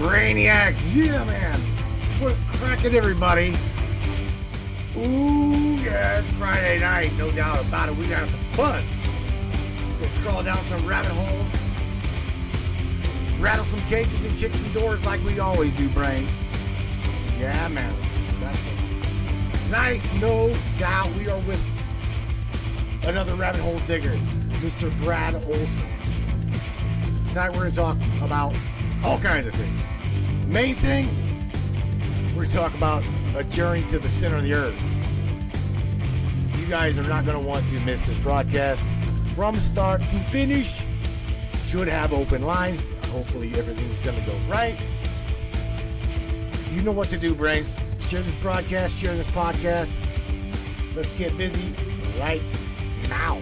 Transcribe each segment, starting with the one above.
Brainiacs, yeah, man. What's cracking, everybody? Ooh, yeah, it's Friday night, no doubt about it. We got some fun. We'll crawl down some rabbit holes, rattle some cages, and kick some doors like we always do, Brains. Yeah, man. That's it. Tonight, no doubt, we are with another rabbit hole digger, Mr. Brad Olson. Tonight, we're going to talk about all kinds of things. Main thing, we're going to talk about a journey to the center of the earth. You guys are not going to want to miss this broadcast from start to finish. Should have open lines. Hopefully everything's going to go right. You know what to do, Brains. Share this broadcast, share this podcast. Let's get busy right now.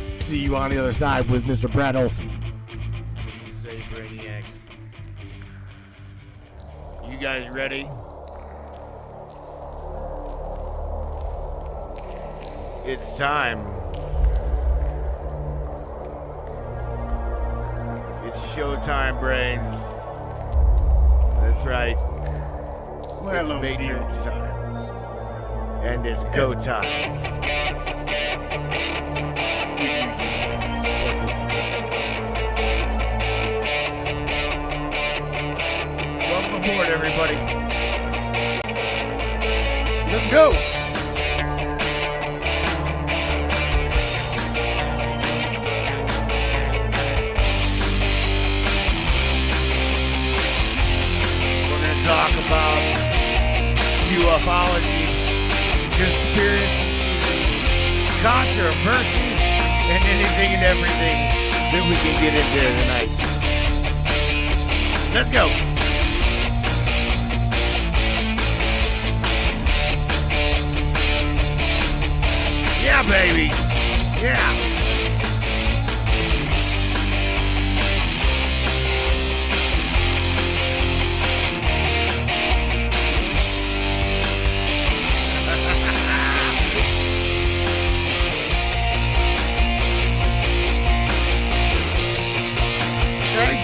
See you on the other side with Mr. Brad Olson. What do you say, brainiacs? You guys ready? It's time. It's showtime, brains. That's right. Well, it's Matrix time. And it's go time. Welcome aboard, everybody. Let's go. Talk about ufology, conspiracy, controversy, and anything and everything that we can get into tonight. Let's go. Yeah, baby. Yeah.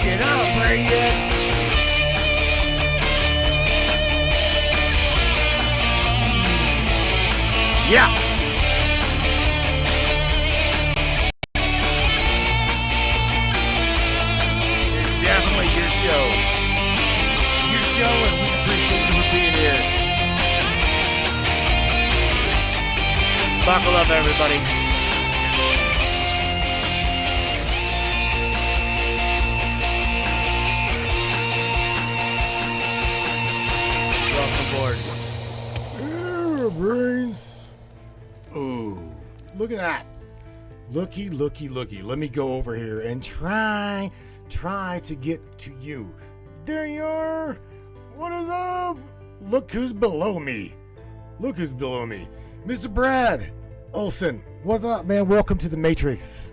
Get up, brainiacs! Yeah! It's definitely your show. Your show, and we appreciate you for being here. Buckle up, everybody. Brains. Oh, look at that. Looky. Let me go over here and try to get to you. There you are. What is up? Look who's below me. Mr. Brad Olson. What's up, man? Welcome to the Matrix.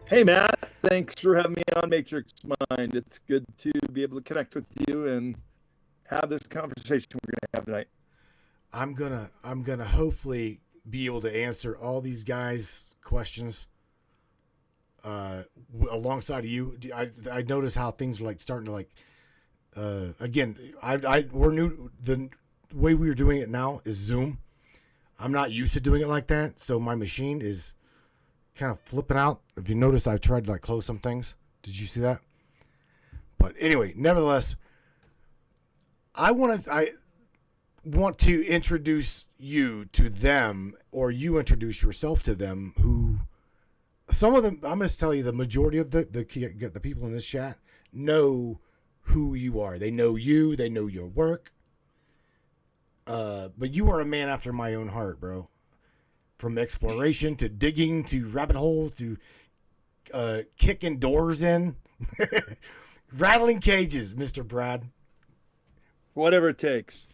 Hey, Matt. Thanks for having me on Matrix Mind. It's good to be able to connect with you and have this conversation we're going to have tonight. I'm gonna hopefully be able to answer all these guys' questions alongside of you. I notice how things are like starting to like again. We're new. The way we are doing it now is Zoom. I'm not used to doing it like that, so my machine is kind of flipping out. If you notice, I've tried to like close some things. Did you see that? But anyway, nevertheless, I want to introduce you to them, or you introduce yourself to them. Who some of them, I'm going to tell you, the majority of the people in this chat know who you are. They know you. They know your work. But you are a man after my own heart, bro. From exploration to digging to rabbit holes to kicking doors in, rattling cages, Mr. Brad. Whatever it takes.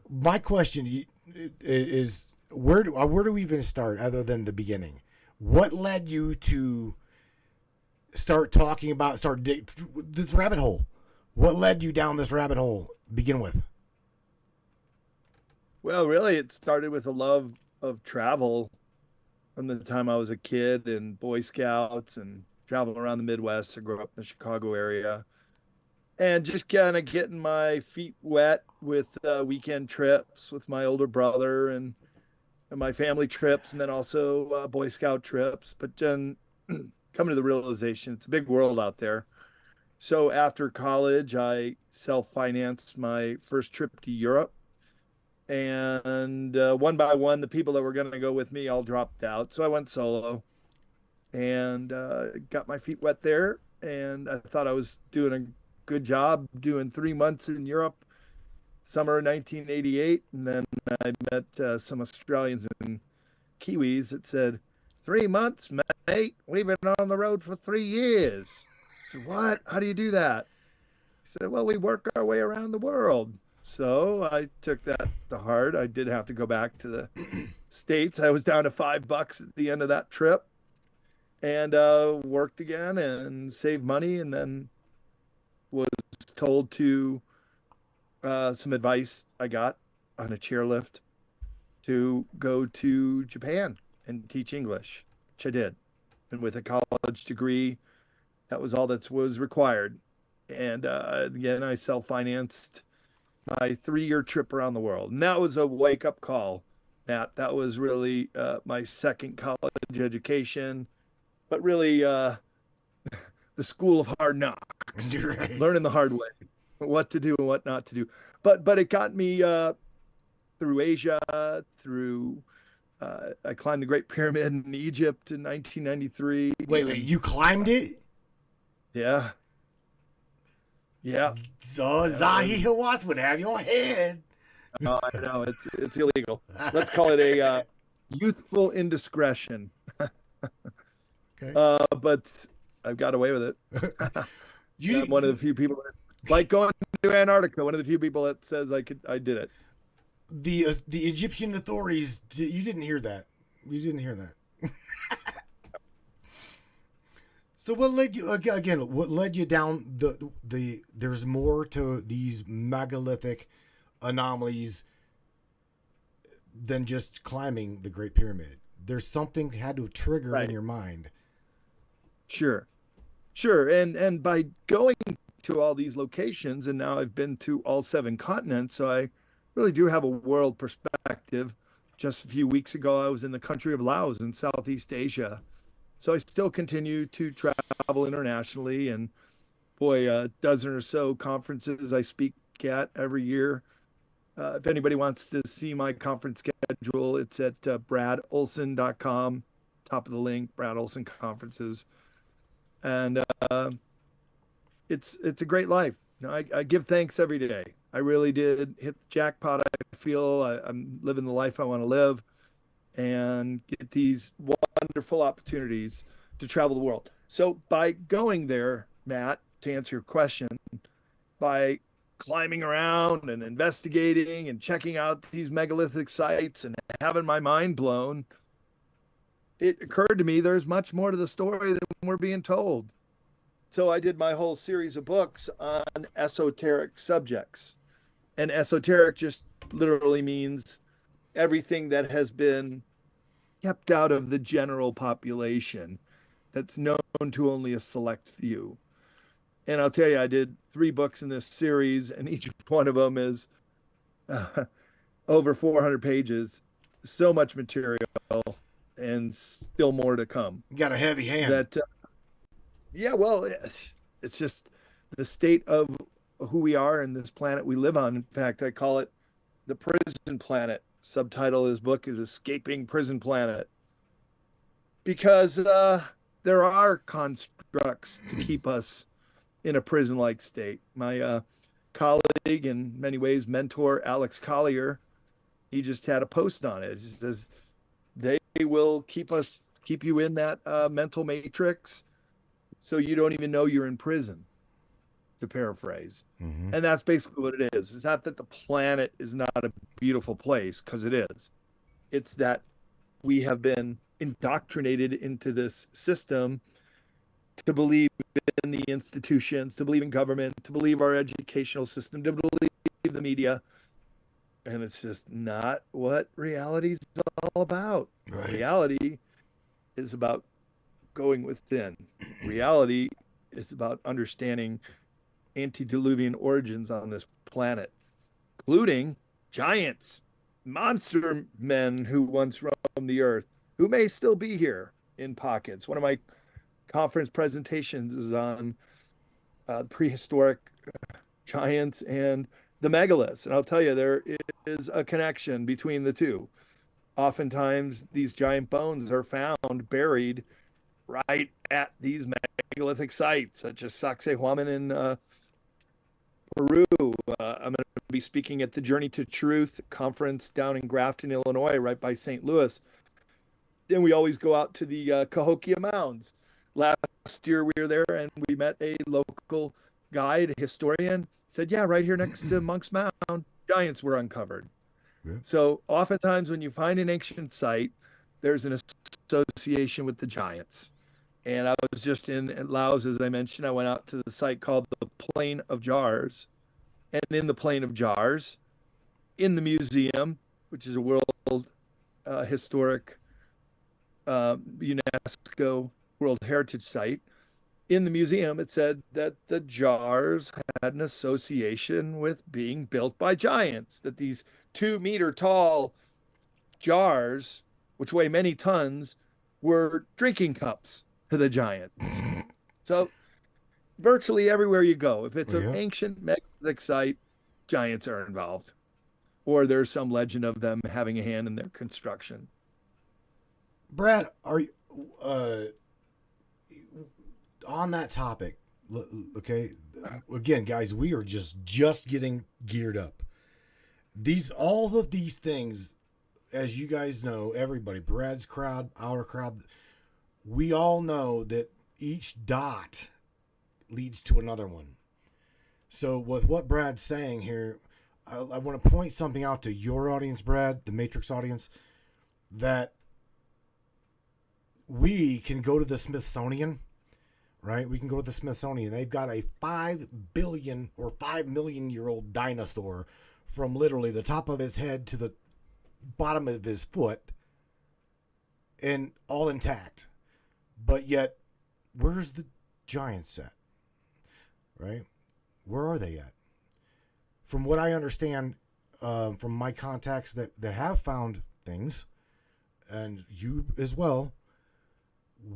My question is, where do we even start other than the beginning? What led you to start talking about this rabbit hole? What led you down this rabbit hole to begin with? Well, really, it started with a love of travel from the time I was a kid and Boy Scouts and traveling around the Midwest. I grew up in the Chicago area, and just kind of getting my feet wet with weekend trips with my older brother and my family trips, and then also Boy Scout trips. But then coming to the realization, it's a big world out there. So after college, I self-financed my first trip to Europe. And one by one, the people that were going to go with me all dropped out. So I went solo and got my feet wet there. And I thought I was doing a good job doing 3 months in Europe, summer 1988. And then I met some Australians and Kiwis that said, 3 months, mate? We've been on the road for 3 years. I said, what? How do you do that? He said, well, we work our way around the world. So I took that to heart. I did have to go back to the States. I was down to $5 at the end of that trip and worked again and saved money, and then was told to some advice I got on a chairlift to go to Japan and teach English, which I did. And with a college degree, that was all that was required. And again, I self-financed my 3-year trip around the world. And that was a wake-up call, Matt. That was really my second college education, but really the school of hard knocks, Right. learning the hard way, what to do and what not to do. But it got me through Asia, through I climbed the Great Pyramid in Egypt in 1993. Wait, you climbed it? Yeah. Yeah. So Zahi Hawass would have your head. No, I know it's illegal. Let's call it a youthful indiscretion. Okay. But I've got away with it. You, I'm one of the few people that, like going to Antarctica, one of the few people that says I did it. the Egyptian authorities, you didn't hear that. You didn't hear that. So what led you again? What led you down the? There's more to these megalithic anomalies than just climbing the Great Pyramid. There's something had to trigger in your mind. Sure. And by going to all these locations, and now I've been to all 7 continents, so I really do have a world perspective. Just a few weeks ago, I was in the country of Laos in Southeast Asia. So I still continue to travel internationally, and boy, a dozen or so conferences I speak at every year. If anybody wants to see my conference schedule, it's at bradolson.com. Top of the link, Brad Olson conferences. And it's a great life. You know, I give thanks every day. I really did hit the jackpot. I feel I'm living the life I want to live and get these wonderful opportunities to travel the world. So by going there, Matt, to answer your question, by climbing around and investigating and checking out these megalithic sites and having my mind blown, it occurred to me there's much more to the story than we're being told. So I did my whole series of books on esoteric subjects. And esoteric just literally means everything that has been kept out of the general population, that's known to only a select few. And I'll tell you, I did 3 books in this series, and each one of them is over 400 pages. So much material, and still more to come. You got a heavy hand. That, yeah, well, it's just the state of who we are and this planet we live on. In fact, I call it the prison planet. Subtitle of his book is Escaping Prison Planet. Because there are constructs to keep us in a prison-like state. My colleague, in many ways mentor, Alex Collier, he just had a post on it. It says they will keep you in that mental matrix so you don't even know you're in prison, to paraphrase. Mm-hmm. And that's basically what it is. It's not that the planet is not a beautiful place, because it is. It's that we have been indoctrinated into this system to believe in the institutions, to believe in government, to believe our educational system, to believe the media. And it's just not what reality is all about. Right. Reality is about going within. Reality is about understanding antediluvian origins on this planet, including giants, monster men who once roamed the earth, who may still be here in pockets. One of my conference presentations is on prehistoric giants and the megaliths. And I'll tell you, there is a connection between the two. Oftentimes, these giant bones are found buried right at these megalithic sites, such as Sacsayhuaman in Peru. I'm going to be speaking at the Journey to Truth conference down in Grafton, Illinois, right by St. Louis. Then we always go out to the Cahokia Mounds. Last year we were there and we met a local guide, a historian, said, yeah, right here next to Monk's Mound, giants were uncovered. Yeah. So oftentimes when you find an ancient site, there's an association with the giants. And I was just in Laos, as I mentioned. I went out to the site called the Plain of Jars. And in the Plain of Jars, in the museum, which is a World Historic UNESCO World Heritage Site, in the museum, it said that the jars had an association with being built by giants, that these 2-meter tall jars, which weigh many tons, were drinking cups to the giants. So virtually everywhere you go, if it's an ancient megalithic site, giants are involved, or there's some legend of them having a hand in their construction. Brad, are you on that topic? Okay, again, guys, we are just getting geared up. All of these things, as you guys know, everybody, Brad's crowd, our crowd, we all know that each dot leads to another one. So with what Brad's saying here, I want to point something out to your audience, Brad, the Matrix audience, that we can go to the Smithsonian, right? We can go to the Smithsonian. They've got a 5 billion or 5 million year old dinosaur from literally the top of his head to the bottom of his foot, and all intact. But yet, where's the giants at? Right? Where are they at? From what I understand, from my contacts that have found things, and you as well,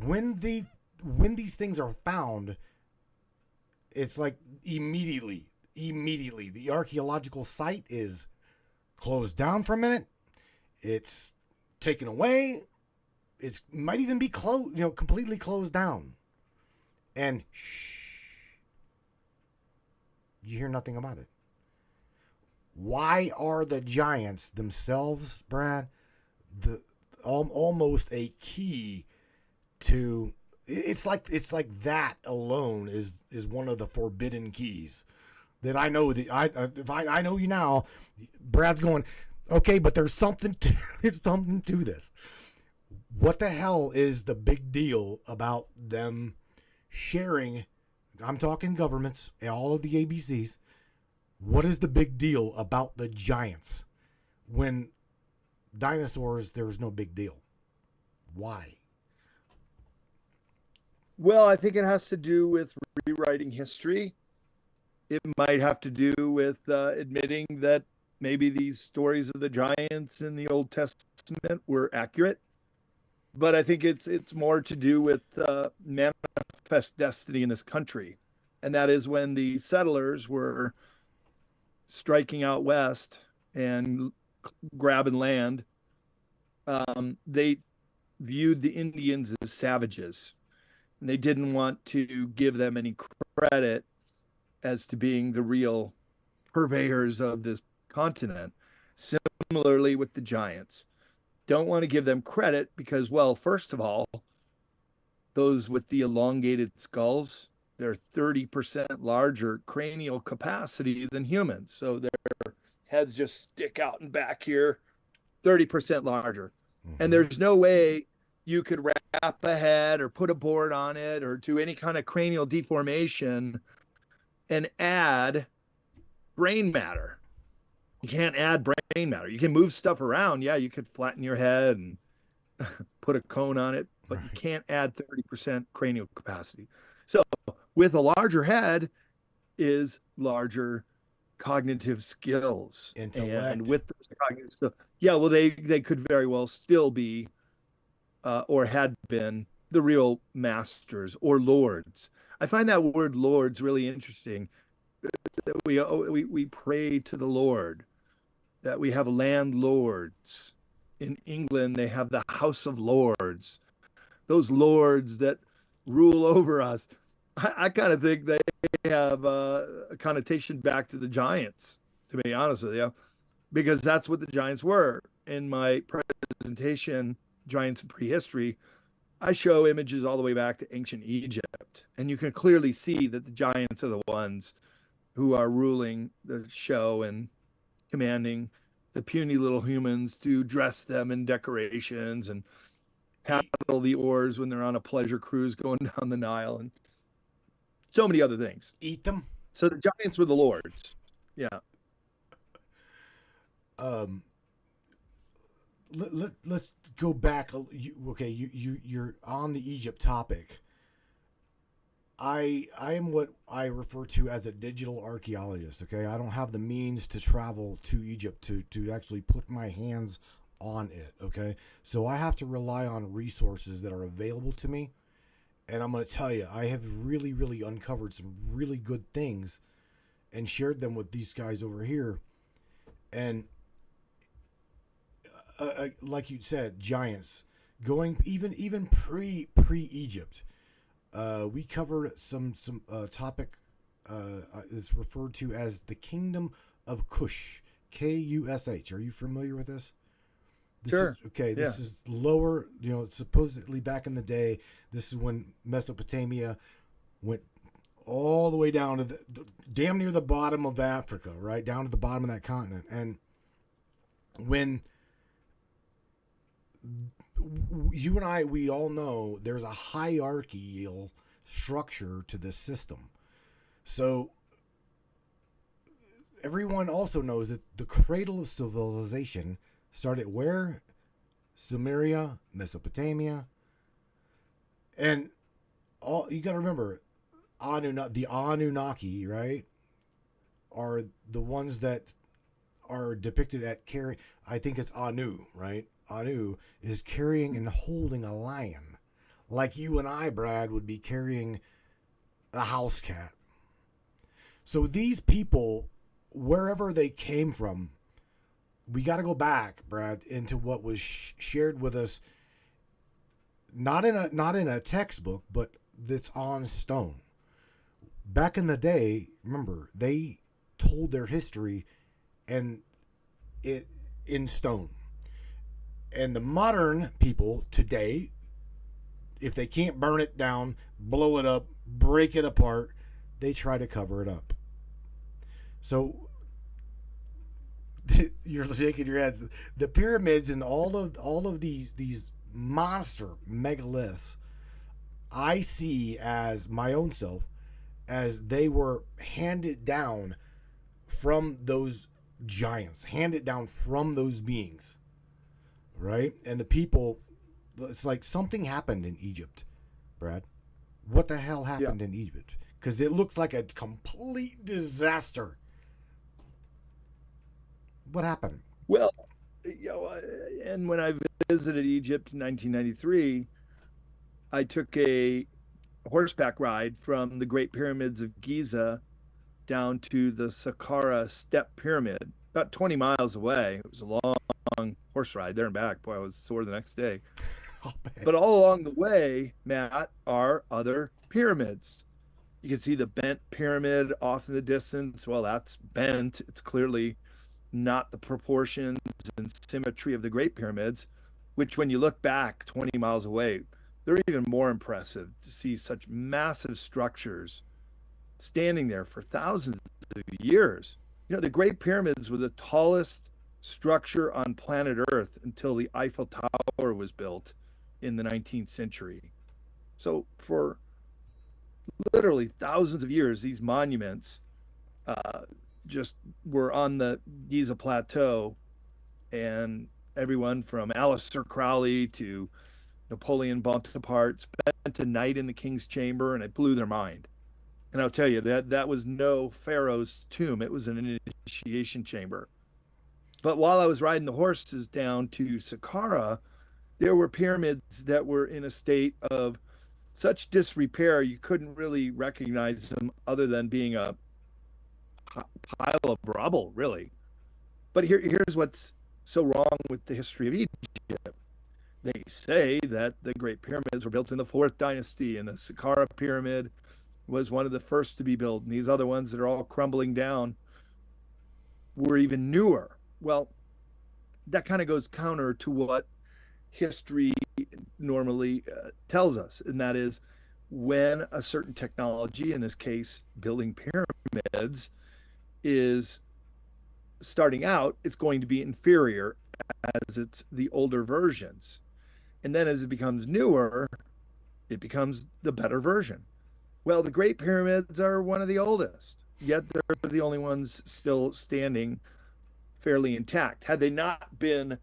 when these things are found, it's like immediately the archaeological site is closed down for a minute. It's taken away. It might even be completely closed down. And you hear nothing about it. Why are the giants themselves, Brad, almost a key to? It's like that alone is one of the forbidden keys that I know. If I know you now, Brad's going, okay, but there's something to this. What the hell is the big deal about them sharing? I'm talking governments, all of the ABCs. What is the big deal about the giants when dinosaurs, there was no big deal? Why? Well, I think it has to do with rewriting history. It might have to do with admitting that maybe these stories of the giants in the Old Testament were accurate. But I think it's more to do with manifest destiny in this country. And that is when the settlers were striking out west and grabbing land, they viewed the Indians as savages. And they didn't want to give them any credit as to being the real purveyors of this continent. Similarly with the giants. Don't want to give them credit because, well, first of all, those with the elongated skulls, they're 30% larger cranial capacity than humans. So their heads just stick out and back here, 30% larger. Mm-hmm. And there's no way you could wrap a head or put a board on it or do any kind of cranial deformation and add brain matter. You can't add brain matter. You can move stuff around. Yeah, you could flatten your head and put a cone on it. but you Right. can't add 30% cranial capacity. So with a larger head is larger cognitive skills. And Intellect. with those cognitive skills, yeah, well, they could very well still be or had been the real masters or lords. I find that word lords really interesting. That we pray to the Lord, that we have landlords. In England, they have the House of Lords, those lords that rule over us. I kind of think they have a connotation back to the giants, to be honest with you, because that's what the giants were. In my presentation, Giants in Prehistory, I show images all the way back to ancient Egypt, and you can clearly see that the giants are the ones who are ruling the show and commanding the puny little humans to dress them in decorations and Eat, paddle the oars when they're on a pleasure cruise going down the Nile and so many other things. eat them. So the giants were the lords. Yeah. Um, let's go back. Okay, you're on the Egypt topic. I am what I refer to as a digital archaeologist. Okay, I don't have the means to travel to Egypt to actually put my hands on it. Okay, so I have to rely on resources that are available to me. And I'm going to tell you, I have really uncovered some really good things and shared them with these guys over here. And like you said, giants going even pre Egypt. We covered some topic. It's referred to as the Kingdom of Kush, Kush. Are you familiar with this? Sure. Okay. This Yeah. is lower. Supposedly back in the day, this is when Mesopotamia went all the way down to damn near the bottom of Africa, right down to the bottom of that continent. And when you and we all know there's a hierarchical structure to this system. So everyone also knows that the cradle of civilization started where? Sumeria, Mesopotamia. And all you got to remember, the Anunnaki, right, are the ones that are depicted at carrying. I think it's Anu, right? Anu is carrying and holding a lion, like you and I, Brad, would be carrying a house cat. So these people, wherever they came from, we got to go back, Brad, into what was shared with us, not in a textbook, but that's on stone. Back in the day, remember, they told their history and it in stone. And the modern people today, if they can't burn it down, blow it up, break it apart, they try to cover it up. So you're shaking your head. The pyramids and all of these monster megaliths, I see as my own self as they were handed down from those giants, handed down from those beings, right? And the people, it's like something happened in Egypt, Brad. What the hell Yeah. happened in Egypt? Because it looks like a complete disaster. What happened? Well, and when I visited Egypt in 1993, I took a horseback ride from the Great Pyramids of Giza down to the Saqqara Step Pyramid, about 20 miles away. It was a long horse ride there and back. Boy, I was sore the next day. Oh, man. But all along the way, Matt, are other pyramids. You can see the bent pyramid off in the distance. Well, that's bent. It's clearly not the proportions and symmetry of the Great Pyramids, which, when you look back 20 miles away, they're even more impressive to see such massive structures standing there for thousands of years. The Great Pyramids were the tallest structure on planet Earth until the Eiffel Tower was built in the 19th century. So, for literally thousands of years, these monuments uh, just were on the Giza Plateau, and everyone from Aleister Crowley to Napoleon Bonaparte spent a night in the king's chamber, and it blew their mind. And I'll tell you that was no pharaoh's tomb; it was an initiation chamber. But while I was riding the horses down to Saqqara, there were pyramids that were in a state of such disrepair you couldn't really recognize them other than being a pile of rubble, really. But here's what's so wrong with the history of Egypt. They say that the Great Pyramids were built in the fourth dynasty, and the Saqqara Pyramid was one of the first to be built, and these other ones that are all crumbling down were even newer. Well, that kind of goes counter to what history normally tells us, and that is when a certain technology, in this case, building pyramids, is starting out, it's going to be inferior as it's the older versions. And then as it becomes newer, it becomes the better version. Well, the Great Pyramids are one of the oldest, yet they're the only ones still standing fairly intact. Had they not been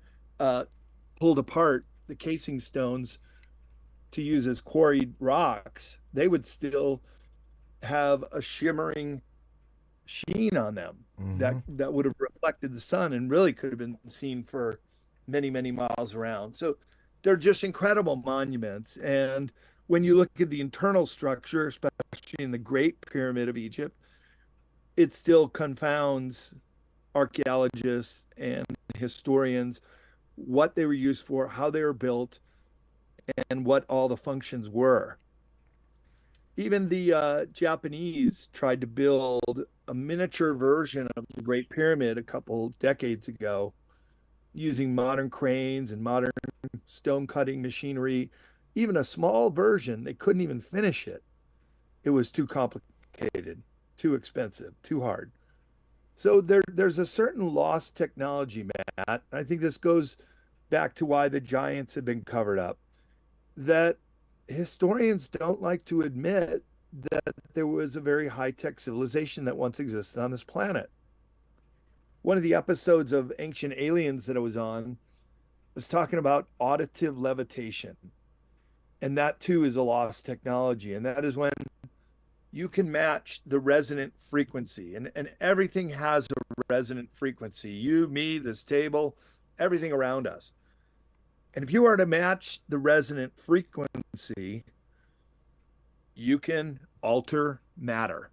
pulled apart, the casing stones, to use as quarried rocks, they would still have a shimmering sheen on them that would have reflected the sun and really could have been seen for many, many miles around. So they're just incredible monuments. And when you look at the internal structure, especially in the Great Pyramid of Egypt, it still confounds archaeologists and historians what they were used for, how they were built, and what all the functions were. Even the Japanese tried to build a miniature version of the Great Pyramid a couple decades ago using modern cranes and modern stone cutting machinery. Even a small version, they couldn't even finish it. It was too complicated, too expensive, too hard. So there's a certain lost technology, Matt. I think this goes back to why the giants have been covered up, that historians don't like to admit that there was a very high-tech civilization that once existed on this planet. One of the episodes of Ancient Aliens that I was on was talking about auditive levitation. And that too is a lost technology. And that is when you can match the resonant frequency. And everything has a resonant frequency. You, me, this table, everything around us. And if you are to match the resonant frequency, you can alter matter.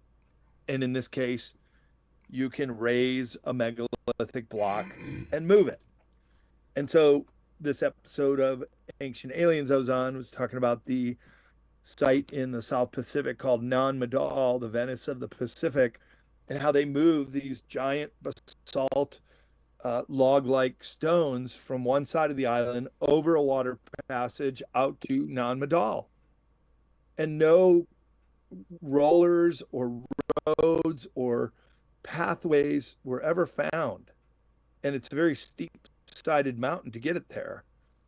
And in this case, you can raise a megalithic block and move it. And so this episode of Ancient Aliens I was on was talking about the site in the South Pacific called Nan Madol, the Venice of the Pacific, and how they move these giant basalt log-like stones from one side of the island over a water passage out to Nan Madol. And no rollers or roads or pathways were ever found. And it's a very steep-sided mountain to get it there.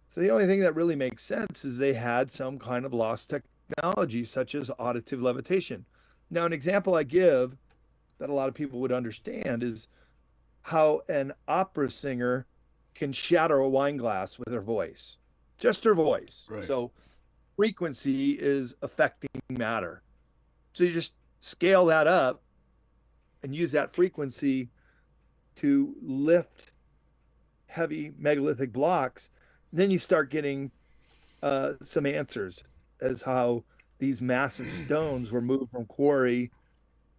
So the only thing that really makes sense is they had some kind of lost technology, such as auditive levitation. Now, an example I give that a lot of people would understand is how an opera singer can shatter a wine glass with her voice, just her voice. Right. So frequency is affecting matter. So you just scale that up and use that frequency to lift heavy megalithic blocks. Then you start getting some answers as how these massive stones were moved from quarry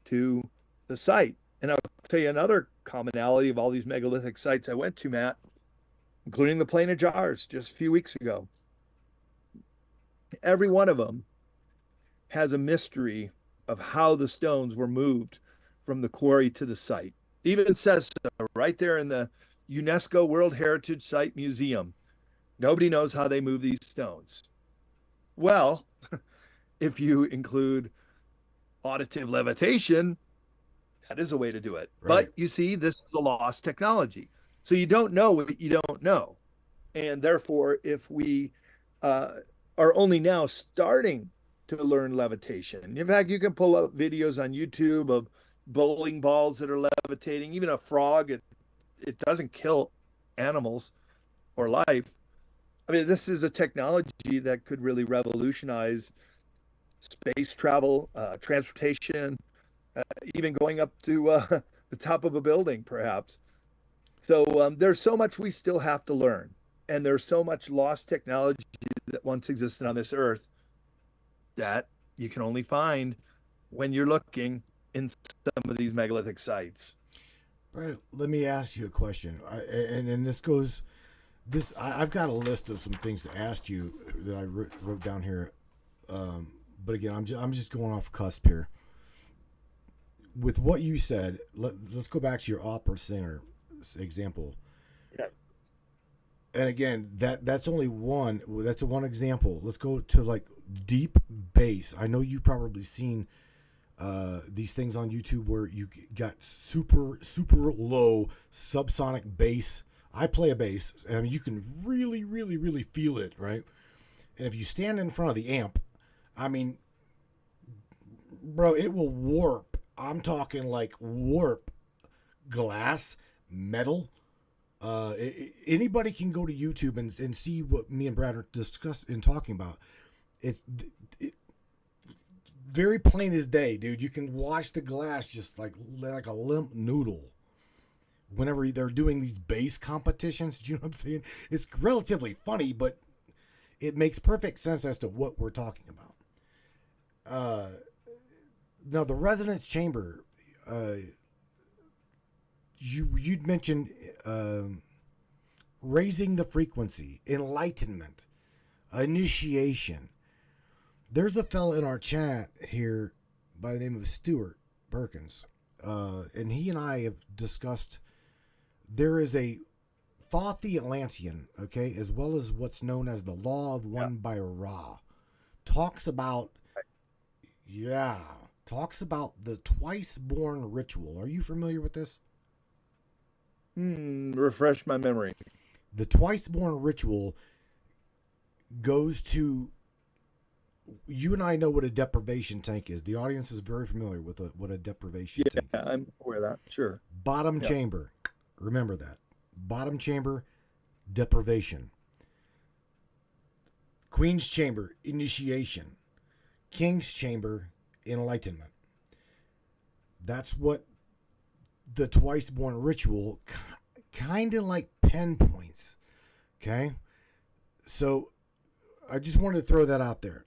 to the site. And I'll tell you another commonality of all these megalithic sites I went to, Matt, including the Plain of Jars just a few weeks ago. Every one of them has a mystery of how the stones were moved from the quarry to the site. Even says so right there in the UNESCO World Heritage Site Museum. Nobody knows how they move these stones. Well, if you include auditive levitation, that is a way to do it. Right. But you see, this is a lost technology. So you don't know what you don't know. And therefore, if we are only now starting to learn levitation, in fact, you can pull up videos on YouTube of bowling balls that are levitating, even a frog. It doesn't kill animals or life. I mean, this is a technology that could really revolutionize space travel, transportation, even going up to the top of a building, perhaps. So there's so much we still have to learn, and there's so much lost technology that once existed on this earth that you can only find when you're looking in some of these megalithic sites. Right. Let me ask you a question. And this goes. I've got a list of some things to ask you that I wrote down here. But again, I'm just going off cusp here. With what you said, let's go back to your opera singer example. Yeah. And again, that's only one. That's one example. Let's go to like deep bass. I know you've probably seen these things on YouTube where you got super low subsonic bass. I play a bass, and I mean, you can really feel it, right? And if you stand in front of the amp, I mean, bro, it will warp. I'm talking like warp glass, metal. Anybody can go to YouTube and see what me and Brad are discussing and talking about. It's very plain as day, dude. You can watch the glass just like a limp noodle. Whenever they're doing these bass competitions, do you know what I'm saying? It's relatively funny, but it makes perfect sense as to what we're talking about. Now the resonance chamber, you'd mentioned raising the frequency, enlightenment, initiation. There's a fella in our chat here by the name of Stuart Perkins, and he and I have discussed. There is a Thoth the Atlantean, okay, as well as what's known as the Law of One by Ra, talks about the twice-born ritual. Are you familiar with this? Refresh my memory. The twice-born ritual goes to. You and I know what a deprivation tank is. The audience is very familiar with what a deprivation tank is. Yeah, I'm aware of that. Sure. Bottom chamber. Remember that. Bottom chamber, deprivation. Queen's chamber, initiation. King's chamber, enlightenment. That's what the twice-born ritual kind of like pinpoints. Okay? So I just wanted to throw that out there.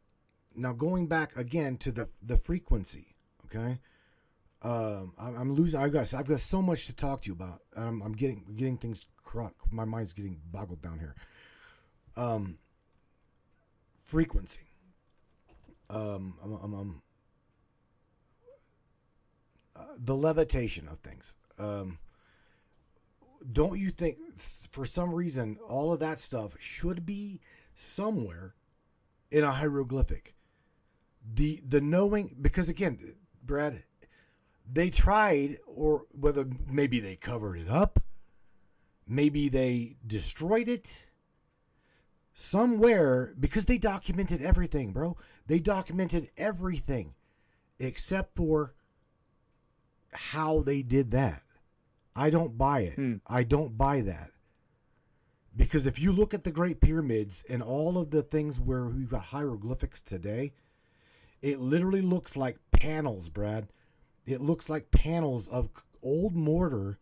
Now going back again to the frequency, okay? I'm losing. I've got so much to talk to you about. I'm getting things crocked. My mind's getting boggled down here. Frequency. The levitation of things. Don't you think, for some reason, all of that stuff should be somewhere in a hieroglyphic? The knowing, because again, Brad, they tried, or whether maybe they covered it up, maybe they destroyed it somewhere, because they documented everything, bro. They documented everything except for how they did that. I don't buy it. I don't buy that. Because if you look at the Great Pyramids and all of the things where we've got hieroglyphics today, it literally looks like panels, Brad. It looks like panels of old mortar.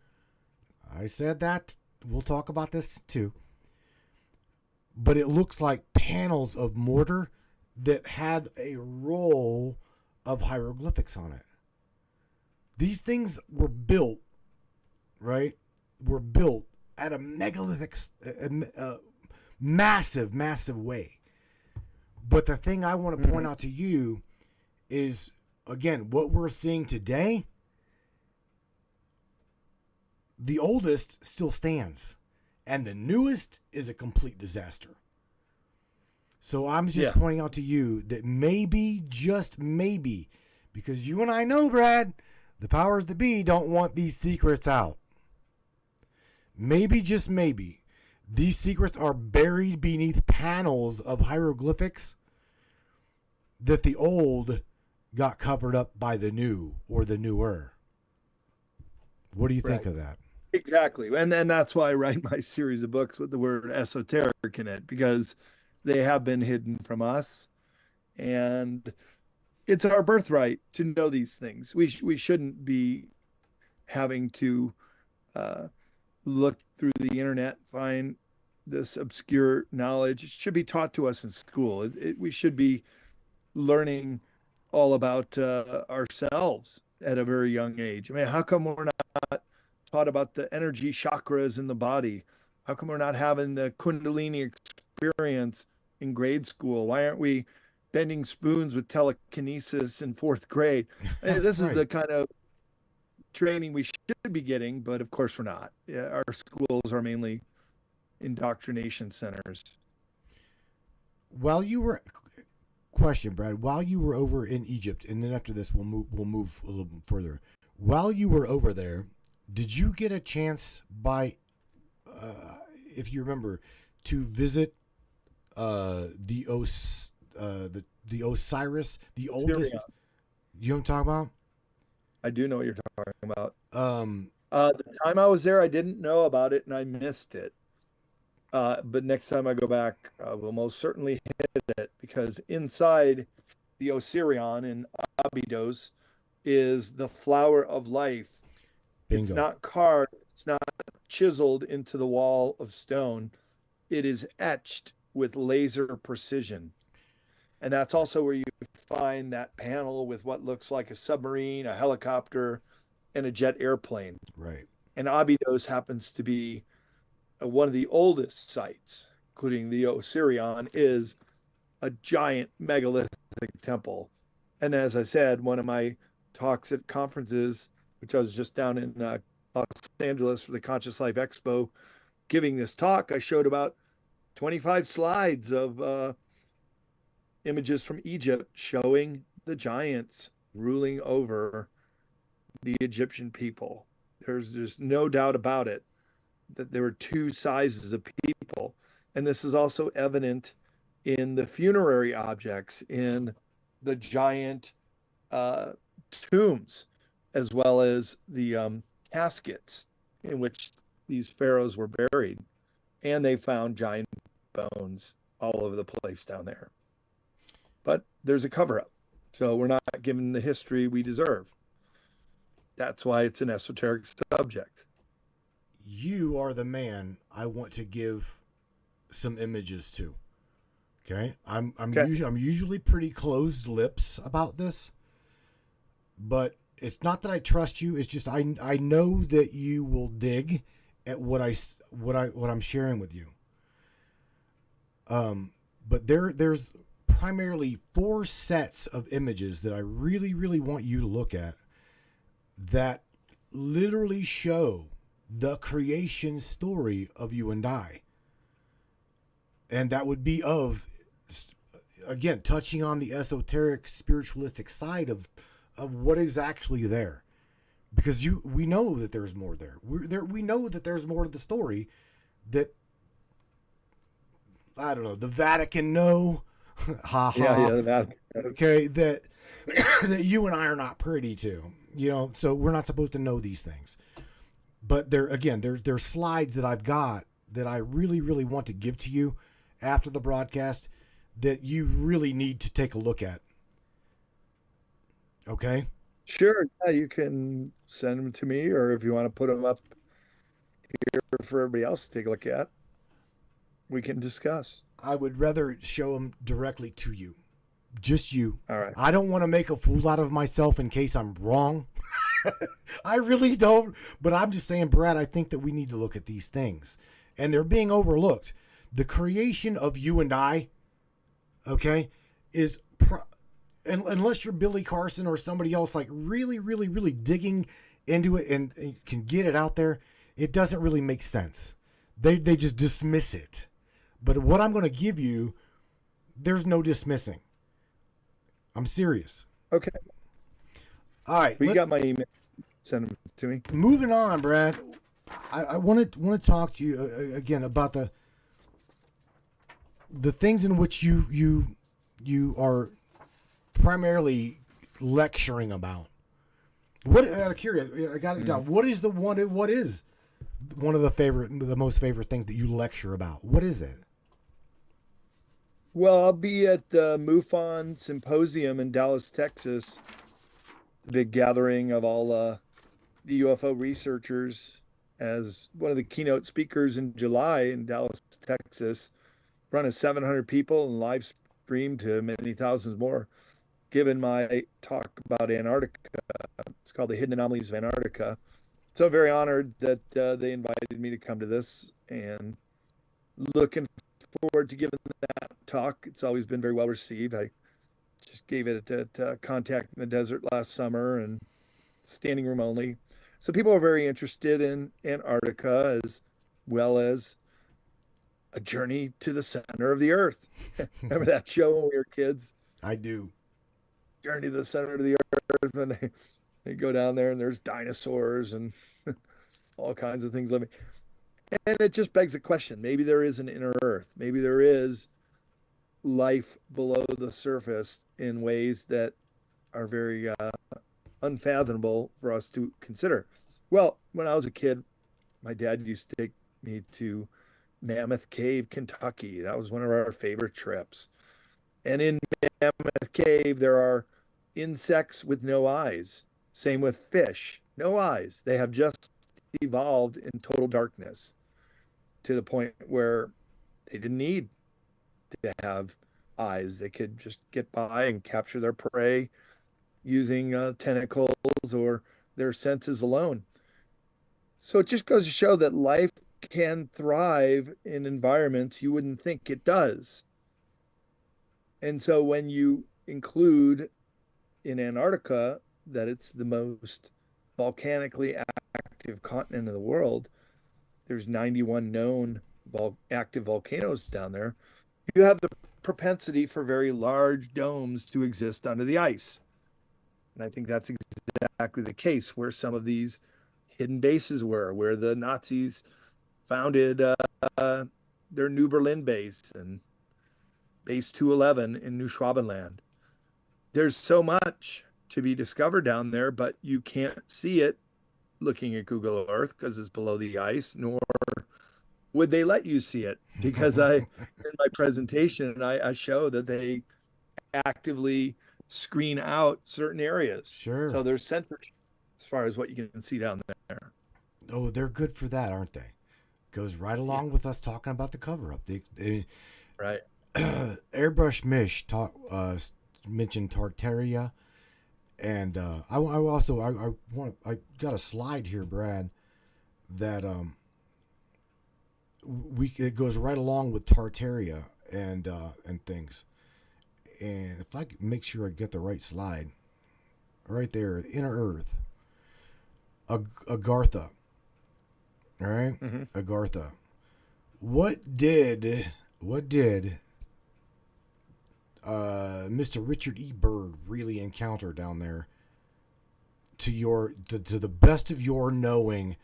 I said that. We'll talk about this too. But it looks like panels of mortar that had a roll of hieroglyphics on it. These things were built, right? Were built at a megalithic, massive way. But the thing I want to point out to you is, again, what we're seeing today, the oldest still stands, and the newest is a complete disaster. So I'm just pointing out to you that maybe, just maybe, because you and I know, Brad, the powers that be don't want these secrets out. Maybe, just maybe, these secrets are buried beneath panels of hieroglyphics that the old got covered up by the new or the newer. What do you think of that? Exactly. And that's why I write my series of books with the word esoteric in it, because they have been hidden from us. And it's our birthright to know these things. We shouldn't be having to uh, look through the internet, find this obscure knowledge. It should be taught to us in school. We should be learning all about ourselves at a very young age. I mean, how come we're not taught about the energy chakras in the body? How come we're not having the Kundalini experience in grade school? Why aren't we bending spoons with telekinesis in fourth grade? This is Right. the kind of training we should be getting, but of course we're not. Yeah, our schools are mainly indoctrination centers. While you were question, Brad, while you were over in Egypt, and then after this we'll move a little bit further. While you were over there, did you get a chance if you remember, to visit the Osiris, the oldest? Syria. You know what I'm talking about? I do know what you're talking about. Um, The time I was there, I didn't know about it and I missed it. But next time I go back, we'll most certainly hit it, because inside the Osirion in Abydos is the flower of life. It's bingo. not carved, it's not chiseled into the wall of stone. It is etched with laser precision. And that's also where you find that panel with what looks like a submarine, a helicopter, and a jet airplane. Right. And Abydos happens to be one of the oldest sites, including the Osirion, is a giant megalithic temple. And as I said, one of my talks at conferences, which I was just down in Los Angeles for the Conscious Life Expo, giving this talk, I showed about 25 slides of images from Egypt showing the giants ruling over the Egyptian people. There's just no doubt about it that there were two sizes of people. And this is also evident in the funerary objects, in the giant tombs, as well as the caskets in which these pharaohs were buried. And they found giant bones all over the place down there. But there's a cover up. So we're not given the history we deserve. That's why it's an esoteric subject. You are the man I want to give some images to. Okay? I'm Okay. usually pretty closed lips about this. But it's not that I trust you, it's just I know that you will dig at what I'm sharing with you. But there's primarily 4 sets of images that I really, really want you to look at that literally show the creation story of you and I. And that would be of, again, touching on the esoteric, spiritualistic side of what is actually there. Because we know that there's more there. We know that there's more to the story that, I don't know, the Vatican know. Ha ha. Yeah, that. Okay, that that you and I are not privy to, so we're not supposed to know these things. But there's slides that I've got that I really, really want to give to you after the broadcast that you really need to take a look at. Okay? Sure. Yeah, you can send them to me, or if you want to put them up here for everybody else to take a look at, we can discuss. I would rather show them directly to you. Just you. All right. I don't want to make a fool out of myself in case I'm wrong. I really don't. But I'm just saying, Brad, I think that we need to look at these things. And they're being overlooked. The creation of you and I, okay, is... unless you're Billy Carson or somebody else like really, really, really digging into it and can get it out there, it doesn't really make sense. They just dismiss it. But what I'm going to give you, there's no dismissing. I'm serious. Okay. All right. You got my email. Send them to me. Moving on, Brad. I want to talk to you again about the things in which you are primarily lecturing about. What, out of curiosity, I got it down. What is one of the most favorite things that you lecture about? What is it? Well, I'll be at the MUFON Symposium in Dallas, Texas, the big gathering of all the UFO researchers, as one of the keynote speakers in July in Dallas, Texas, in front of 700 people and live streamed to many thousands more, given my talk about Antarctica. It's called The Hidden Anomalies of Antarctica. So very honored that they invited me to come to this, and looking forward to giving that talk. It's always been very well received. I just gave it at Contact in the Desert last summer, and standing room only. So people are very interested in Antarctica, as well as a journey to the center of the earth. Remember that show when we were kids? I do. Journey to the center of the earth, and they go down there and there's dinosaurs and all kinds of things living. And it just begs the question, maybe there is an inner earth. Maybe there is life below the surface in ways that are very unfathomable for us to consider. Well, when I was a kid, my dad used to take me to Mammoth Cave, Kentucky. That was one of our favorite trips. And in Mammoth Cave, there are insects with no eyes. Same with fish, no eyes. They have just evolved in total darkness to the point where they didn't need to have eyes. They could just get by and capture their prey using tentacles or their senses alone. So it just goes to show that life can thrive in environments you wouldn't think it does. And so when you include in Antarctica that it's the most volcanically active continent in the world, there's 91 known active volcanoes down there. You have the propensity for very large domes to exist under the ice. And I think that's exactly the case where some of these hidden bases were, where the Nazis founded their New Berlin base and base 211 in New Schwabenland. There's so much to be discovered down there, but you can't see it looking at Google Earth because it's below the ice, nor would they let you see it, because in my presentation, I show that they actively screen out certain areas. Sure. So there's censorship as far as what you can see down there. Oh, they're good for that, aren't they? Goes right along with us talking about the cover up. Right. Airbrush Mish mentioned Tartaria, and I got a slide here, Brad, that it goes right along with Tartaria and things. And if I could make sure I get the right slide, right there, Inner Earth, Agartha. All right, Agartha. What did Mr. Richard E. Byrd really encounter down there? To the best of your knowing,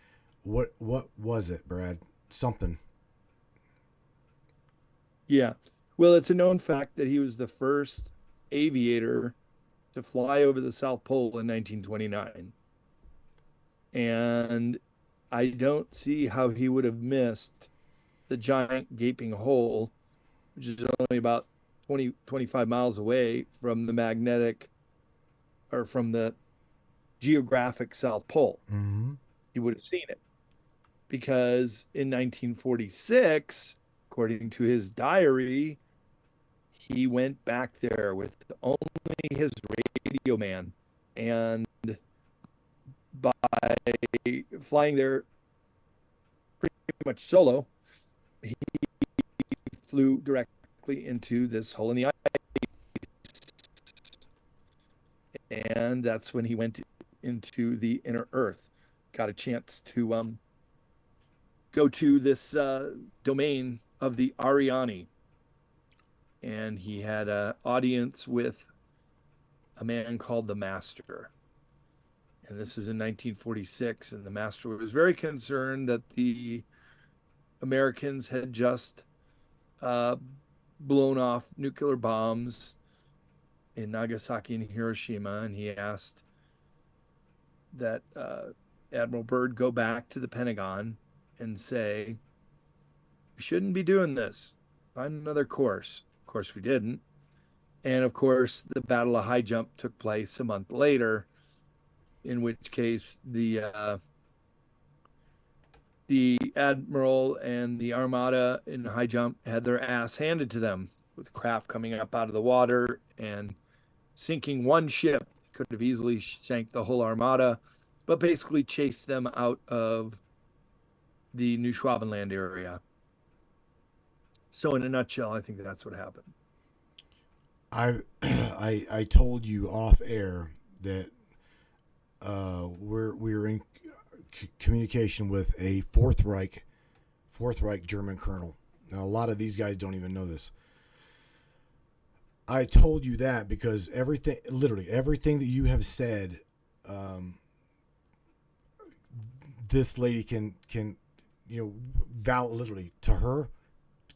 what was it, Brad? Something. Yeah. Well, it's a known fact that he was the first aviator to fly over the South Pole in 1929. And I don't see how he would have missed the giant gaping hole, which is only about 25 miles away from the magnetic or from the geographic South Pole. Mm-hmm. He would have seen it because in 1946, according to his diary, he went back there with only his radio man, and by flying there pretty much solo, he flew directly into this hole in the ice. And that's when he went into the inner earth, got a chance to go to this domain of the Ariani. And he had an audience with a man called the Master. And this is in 1946. And the Master was very concerned that the Americans had just blown off nuclear bombs in Nagasaki and Hiroshima. And he asked that Admiral Byrd go back to the Pentagon and say, we shouldn't be doing this. Find another course. Of course, we didn't. And of course, the Battle of High Jump took place a month later, in which case the admiral and the armada in High Jump had their ass handed to them, with craft coming up out of the water and sinking one ship. Could have easily sank the whole armada, but basically chased them out of the New Schwabenland area. So in a nutshell, I think that's what happened. I told you off air that we're in communication with a Fourth Reich German colonel. Now a lot of these guys don't even know this. I told you that because literally everything that you have said, this lady can literally to her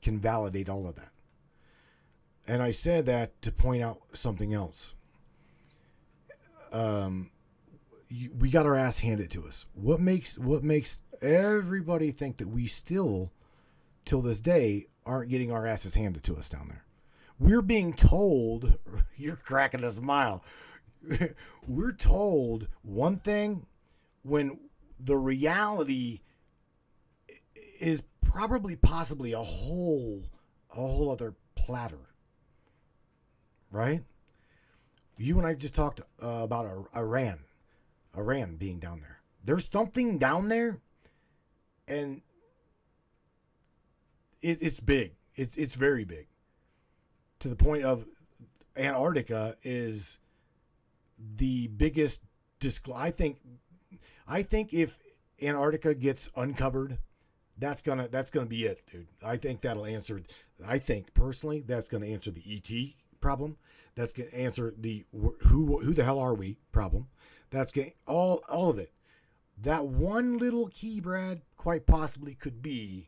can validate all of that. And I said that to point out something else. We got our ass handed to us. What makes everybody think that we still, till this day, aren't getting our asses handed to us down there? We're being told, you're cracking a smile. We're told one thing when the reality is possibly a whole other platter. Right? You and I just talked about Iran being down there. There's something down there, and it's big. It's very big. To the point of Antarctica is the biggest I think if Antarctica gets uncovered, that's gonna be it, dude. I think that'll answer. I think personally that's gonna answer the ET problem. That's gonna answer the who the hell are we problem. That's gonna all of it. That one little key, Brad, quite possibly could be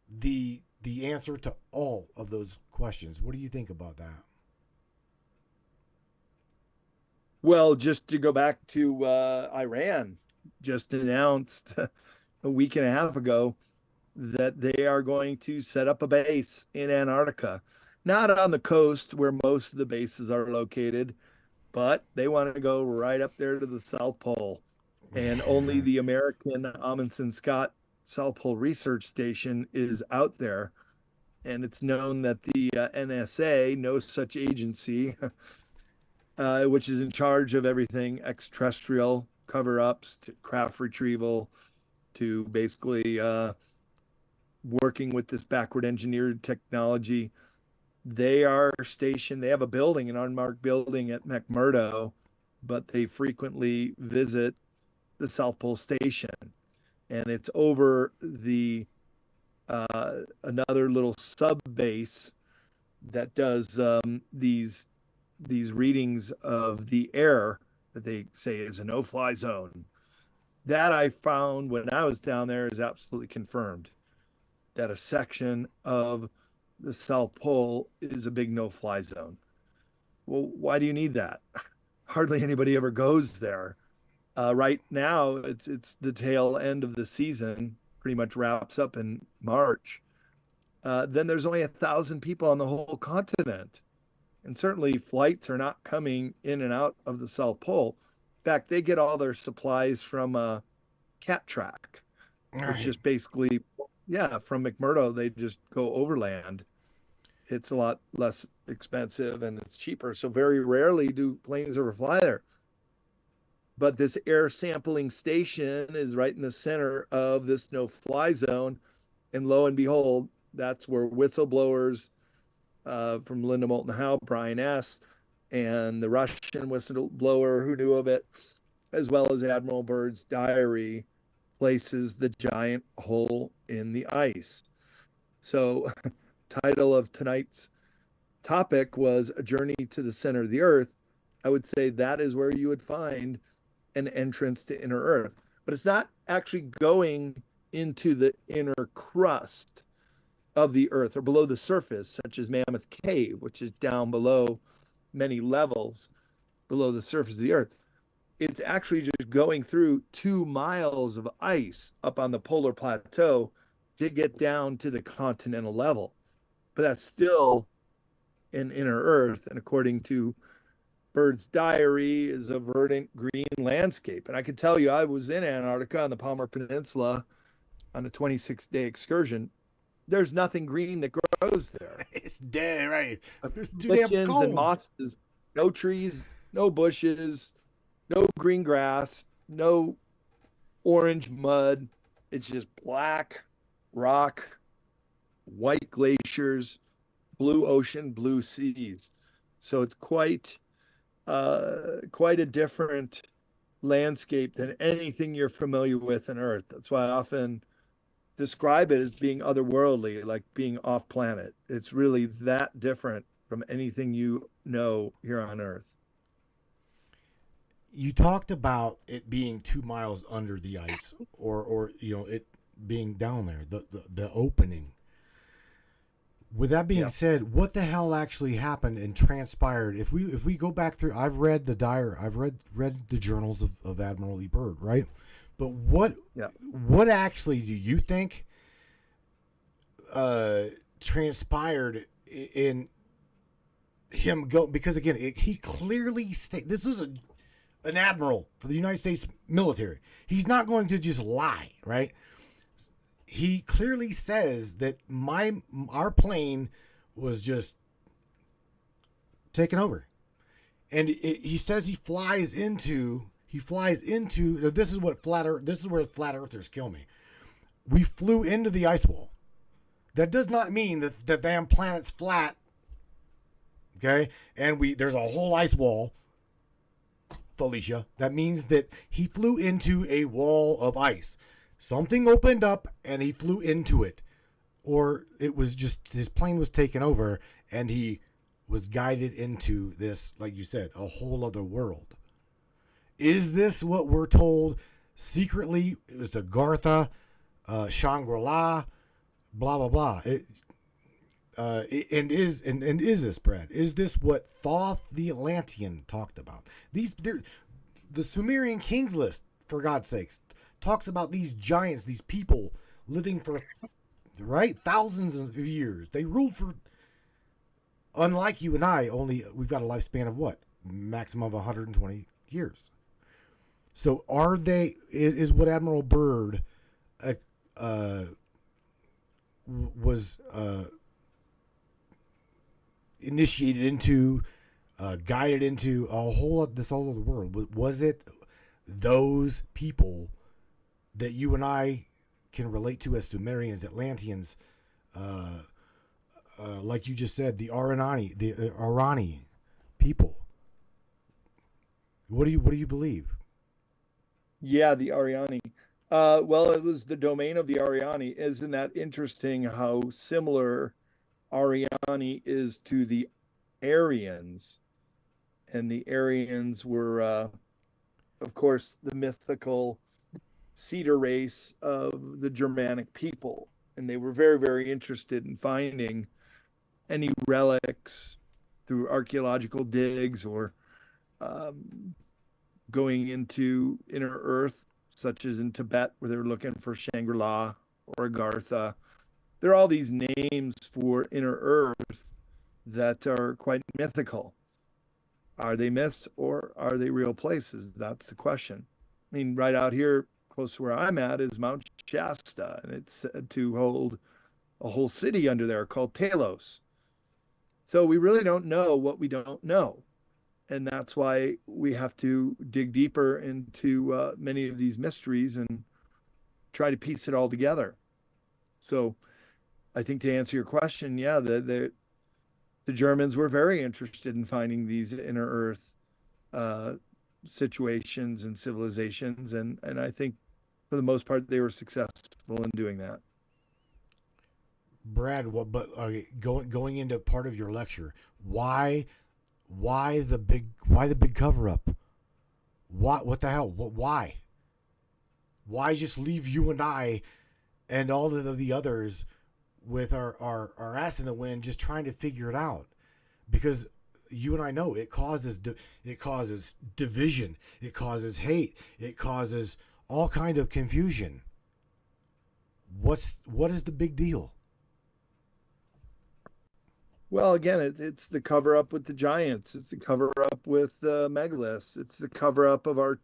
the answer to all of those questions. What do you think about that? Well, just to go back to Iran, just announced a week and a half ago that they are going to set up a base in Antarctica, not on the coast where most of the bases are located, but they want to go right up there to the South Pole. And only the American Amundsen Scott South Pole Research Station is out there. And it's known that the NSA, no such agency, which is in charge of everything extraterrestrial cover-ups to craft retrieval to basically working with this backward engineered technology. They are stationed, they have a building, an unmarked building at McMurdo, but they frequently visit the South Pole Station. And it's over the another little sub base that does these readings of the air that they say is a no-fly zone. That I found when I was down there is absolutely confirmed that a section of the South Pole is a big no-fly zone. Well, why do you need that? Hardly anybody ever goes there. Right now, it's the tail end of the season, pretty much wraps up in March. Then there's only 1,000 people on the whole continent. And certainly flights are not coming in and out of the South Pole. In fact, they get all their supplies from Cat Track, which is basically, from McMurdo, they just go overland. It's a lot less expensive and it's cheaper. So very rarely do planes ever fly there. But this air sampling station is right in the center of this no-fly zone. And lo and behold, that's where whistleblowers from Linda Moulton Howe, Brian S., and the Russian whistleblower who knew of it, as well as Admiral Byrd's diary, places the giant hole in the ice. So, title of tonight's topic was A Journey to the Center of the Earth. I would say that is where you would find an entrance to inner Earth. But it's not actually going into the inner crust of the Earth or below the surface, such as Mammoth Cave, which is down below many levels below the surface of the Earth. it's actually just going through 2 miles of ice up on the polar plateau to get down to the continental level. But that's still in inner Earth. And according to Bird's diary, is a verdant green landscape. And I can tell you, I was in Antarctica on the Palmer Peninsula on a 26-day excursion. There's nothing green that grows there. It's dead, right? It's too damn Lichens cold. and mosses, no trees, no bushes, no green grass, no orange mud. It's just black rock, white glaciers, blue ocean, blue seas. So it's quite a different landscape than anything you're familiar with on Earth. That's why I often describe it as being otherworldly, like being off planet. It's really that different from anything you know here on Earth. You talked about it being 2 miles under the ice, or it being down there, the opening. With that being said, what the hell actually happened and transpired? If we go back through, I've read the journals of Admiral E. Byrd, right? But what actually do you think transpired in him go? Because again, he clearly stated this is an admiral for the United States military. He's not going to just lie, right? He clearly says that our plane was just taken over, and he says he flies into. This is where flat earthers kill me. We flew into the ice wall. That does not mean that the damn planet's flat. Okay, and there's a whole ice wall, Felicia. That means that he flew into a wall of ice. Something opened up and he flew into it. Or it was just his plane was taken over and he was guided into this, like you said, a whole other world. Is this what we're told secretly? It was the Gartha, Shangri-La, blah, blah, blah. And is this, Brad? Is this what Thoth the Atlantean talked about? The Sumerian Kings list, for God's sakes, talks about these giants, these people living for thousands of years. They ruled for, unlike you and I, we've got a lifespan of what? Maximum of 120 years. So is what Admiral Byrd was initiated into, guided into all of the world? Was it those people that you and I can relate to as Sumerians, Atlanteans, like you just said, the Arani people? What do you believe? Yeah, the Ariani. Well, it was the domain of the Ariani. Isn't that interesting how similar Ariani is to the Aryans? And the Aryans were, of course, the mythical cedar race of the Germanic people. And they were very, very interested in finding any relics through archaeological digs or going into inner Earth, such as in Tibet, where they were looking for Shangri-La or Agartha. There are all these names for inner Earth that are quite mythical. Are they myths or are they real places? That's the question. I mean, right out here, close to where I'm at, is Mount Shasta, and it's said to hold a whole city under there called Talos. So we really don't know what we don't know. And that's why we have to dig deeper into many of these mysteries and try to piece it all together. So I think to answer your question, yeah, the Germans were very interested in finding these inner Earth situations and civilizations. And I think for the most part, they were successful in doing that. Brad, going into part of your lecture, why the big cover up? What the hell? Why just leave you and I and all of the others with our ass in the wind, just trying to figure it out? Because you and I know it causes division, it causes hate, it causes all kind of confusion. What is the big deal? Well, again, it's the cover up with the giants. It's the cover up with megaliths. It's the cover up of our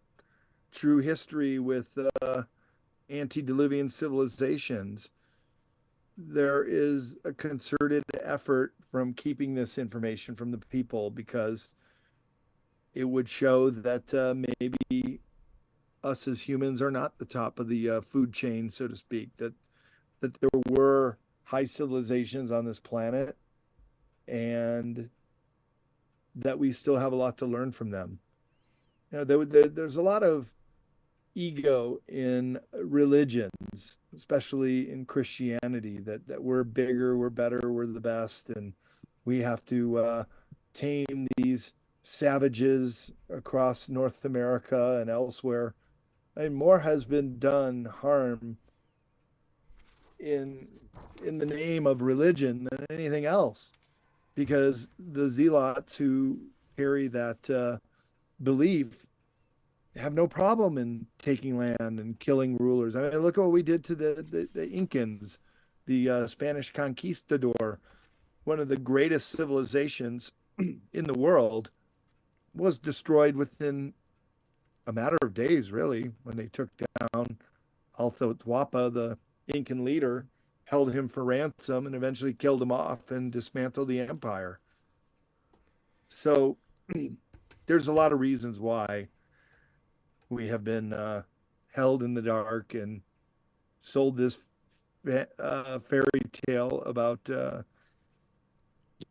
true history with antediluvian civilizations. There is a concerted effort from keeping this information from the people because it would show that maybe us as humans are not the top of the food chain, so to speak. That there were high civilizations on this planet, and that we still have a lot to learn from them. You know, there's a lot of ego in religions, especially in Christianity, that we're bigger, we're better, we're the best, and we have to tame these savages across North America and elsewhere. I mean, more has been done harm in the name of religion than anything else, because the zealots who carry that belief have no problem in taking land and killing rulers. I mean, look at what we did to the Incans, the Spanish conquistador, one of the greatest civilizations in the world, was destroyed within a matter of days, really, when they took down Althotwapa, the Incan leader, held him for ransom, and eventually killed him off and dismantled the empire. So there's a lot of reasons why we have been held in the dark and sold this fairy tale about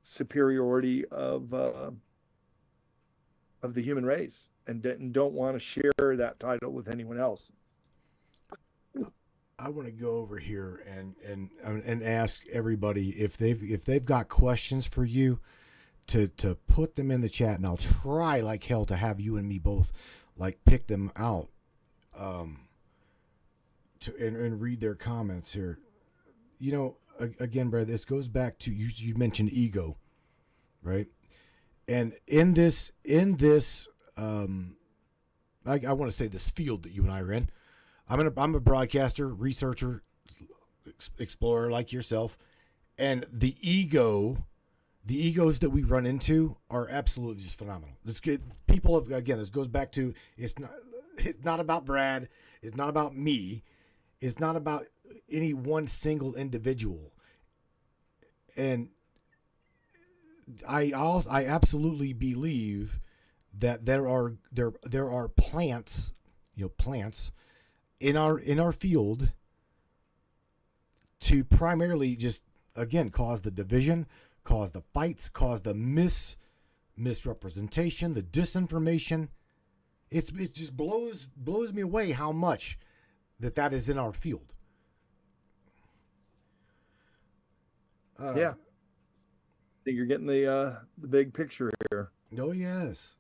superiority of the human race, and don't want to share that title with anyone else. I want to go over here and ask everybody if they've got questions for you to put them in the chat, and I'll try like hell to have you and me both like pick them out and read their comments here. You know, again, Brad, this goes back to you mentioned ego, right? And in this I want to say this field that you and I are in, I'm a broadcaster, researcher, explorer like yourself, and the egos that we run into are absolutely just phenomenal. This good people have, again, this goes back to it's not about Brad, it's not about me, it's not about any one single individual. And I absolutely believe that there are plants, plants in our field to primarily just, again, cause the division, cause the fights, cause the misrepresentation, the disinformation. It just blows me away how much that is in our field. Yeah, I think you're getting the big picture here. Oh yes.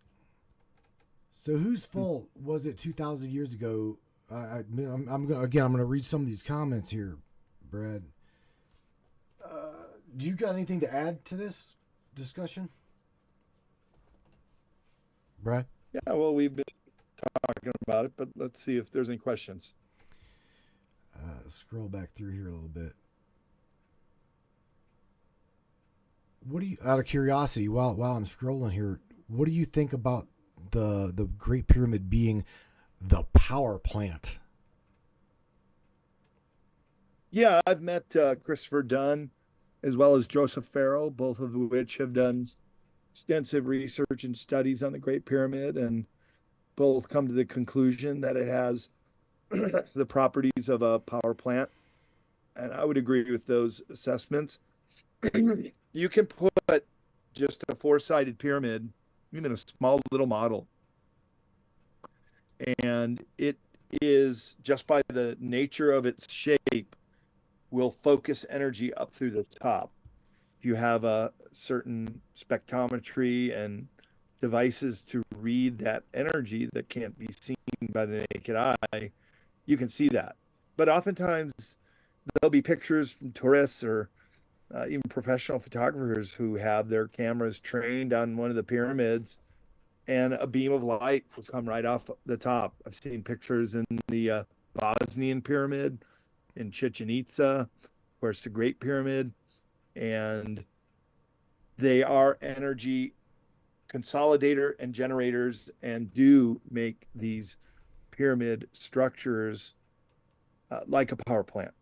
So whose fault was it 2,000 years ago? I'm gonna read some of these comments here, Brad. Do you got anything to add to this discussion, Brad? Yeah, well, we've been talking about it, but let's see if there's any questions. Scroll back through here a little bit. What do you, out of curiosity, while I'm scrolling here, what do you think about the Great Pyramid being the power plant? Yeah, I've met Christopher Dunn as well as Joseph Farrell, both of which have done extensive research and studies on the Great Pyramid, and both come to the conclusion that it has the properties of a power plant. And I would agree with those assessments. You can put just a four-sided pyramid, even a small little model, and it is, just by the nature of its shape, will focus energy up through the top. If you have a certain spectrometry and devices to read that energy that can't be seen by the naked eye, you can see that. But oftentimes there'll be pictures from tourists or even professional photographers who have their cameras trained on one of the pyramids, and a beam of light will come right off the top. I've seen pictures in the Bosnian pyramid, in Chichen Itza, of course, the Great Pyramid, and they are energy consolidator and generators and do make these pyramid structures like a power plant.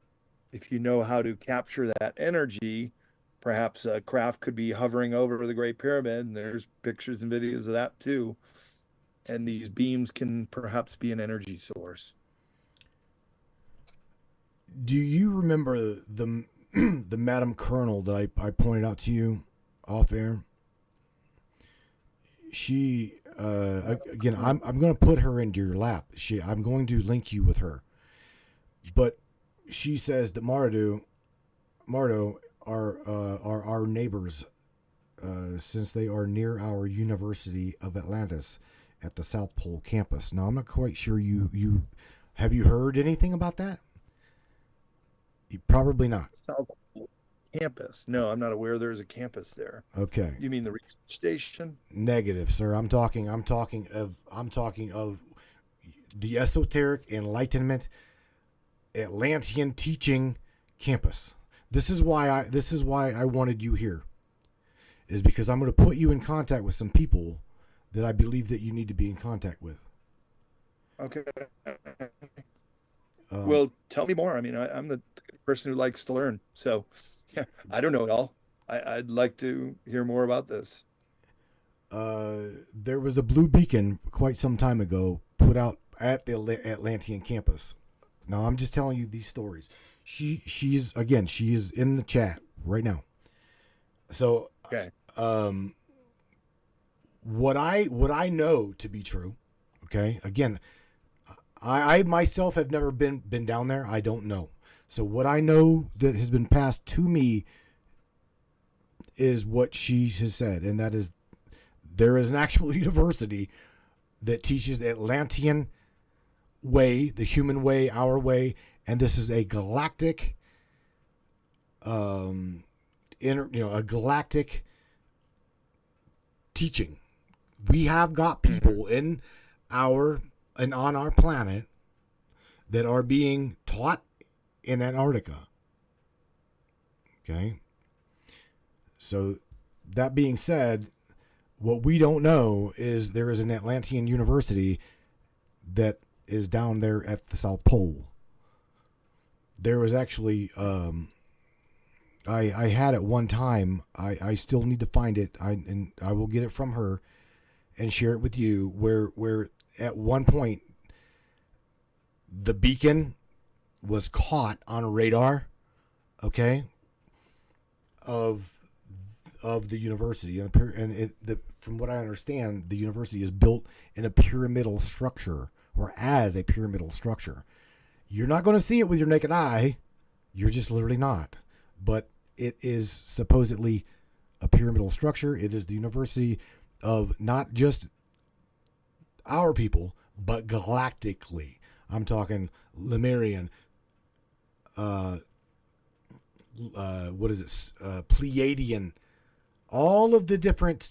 If you know how to capture that energy, perhaps a craft could be hovering over the Great Pyramid, and there's pictures and videos of that too. And these beams can perhaps be an energy source. Do you remember the the Madam Colonel that I pointed out to you off air? She again, I'm going to put her into your lap. I'm going to link you with her. But she says that Mardo are our neighbors since they are near our University of Atlantis at the South Pole campus. Now I'm not quite sure you have you heard anything about that? Probably not. South Pole campus. No, I'm not aware there's a campus there. Okay. You mean the research station? Negative, sir. I'm talking of the esoteric enlightenment Atlantean teaching campus. This is why I wanted you here. Is because I'm going to put you in contact with some people that I believe that you need to be in contact with. Okay. Well, tell me more. I mean, I'm the person who likes to learn, so yeah, I don't know it all. I'd like to hear more about this. There was a blue beacon quite some time ago put out at the Atlantean campus. Now I'm just telling you these stories. She is in the chat right now. So okay. What I know to be true, okay? Again, I myself have never been down there. I don't know. So what I know that has been passed to me is what she has said, and that is there is an actual university that teaches the Atlantean way, the human way, our way, and this is a galactic, a galactic teaching. We have got people on our planet that are being taught in Antarctica. Okay. So that being said, what we don't know is there is an Atlantean university that is down there at the South Pole. There was actually, I had it one time. I still need to find it. I will get it from her and share it with you. Where at one point the beacon was caught on radar, okay, of the university, and from what I understand, the university is built in a pyramidal structure, or as a pyramidal structure. You're not going to see it with your naked eye. You're just literally not. But it is supposedly a pyramidal structure. It is the university of not just our people, but galactically. I'm talking Lemurian, Pleiadian, all of the different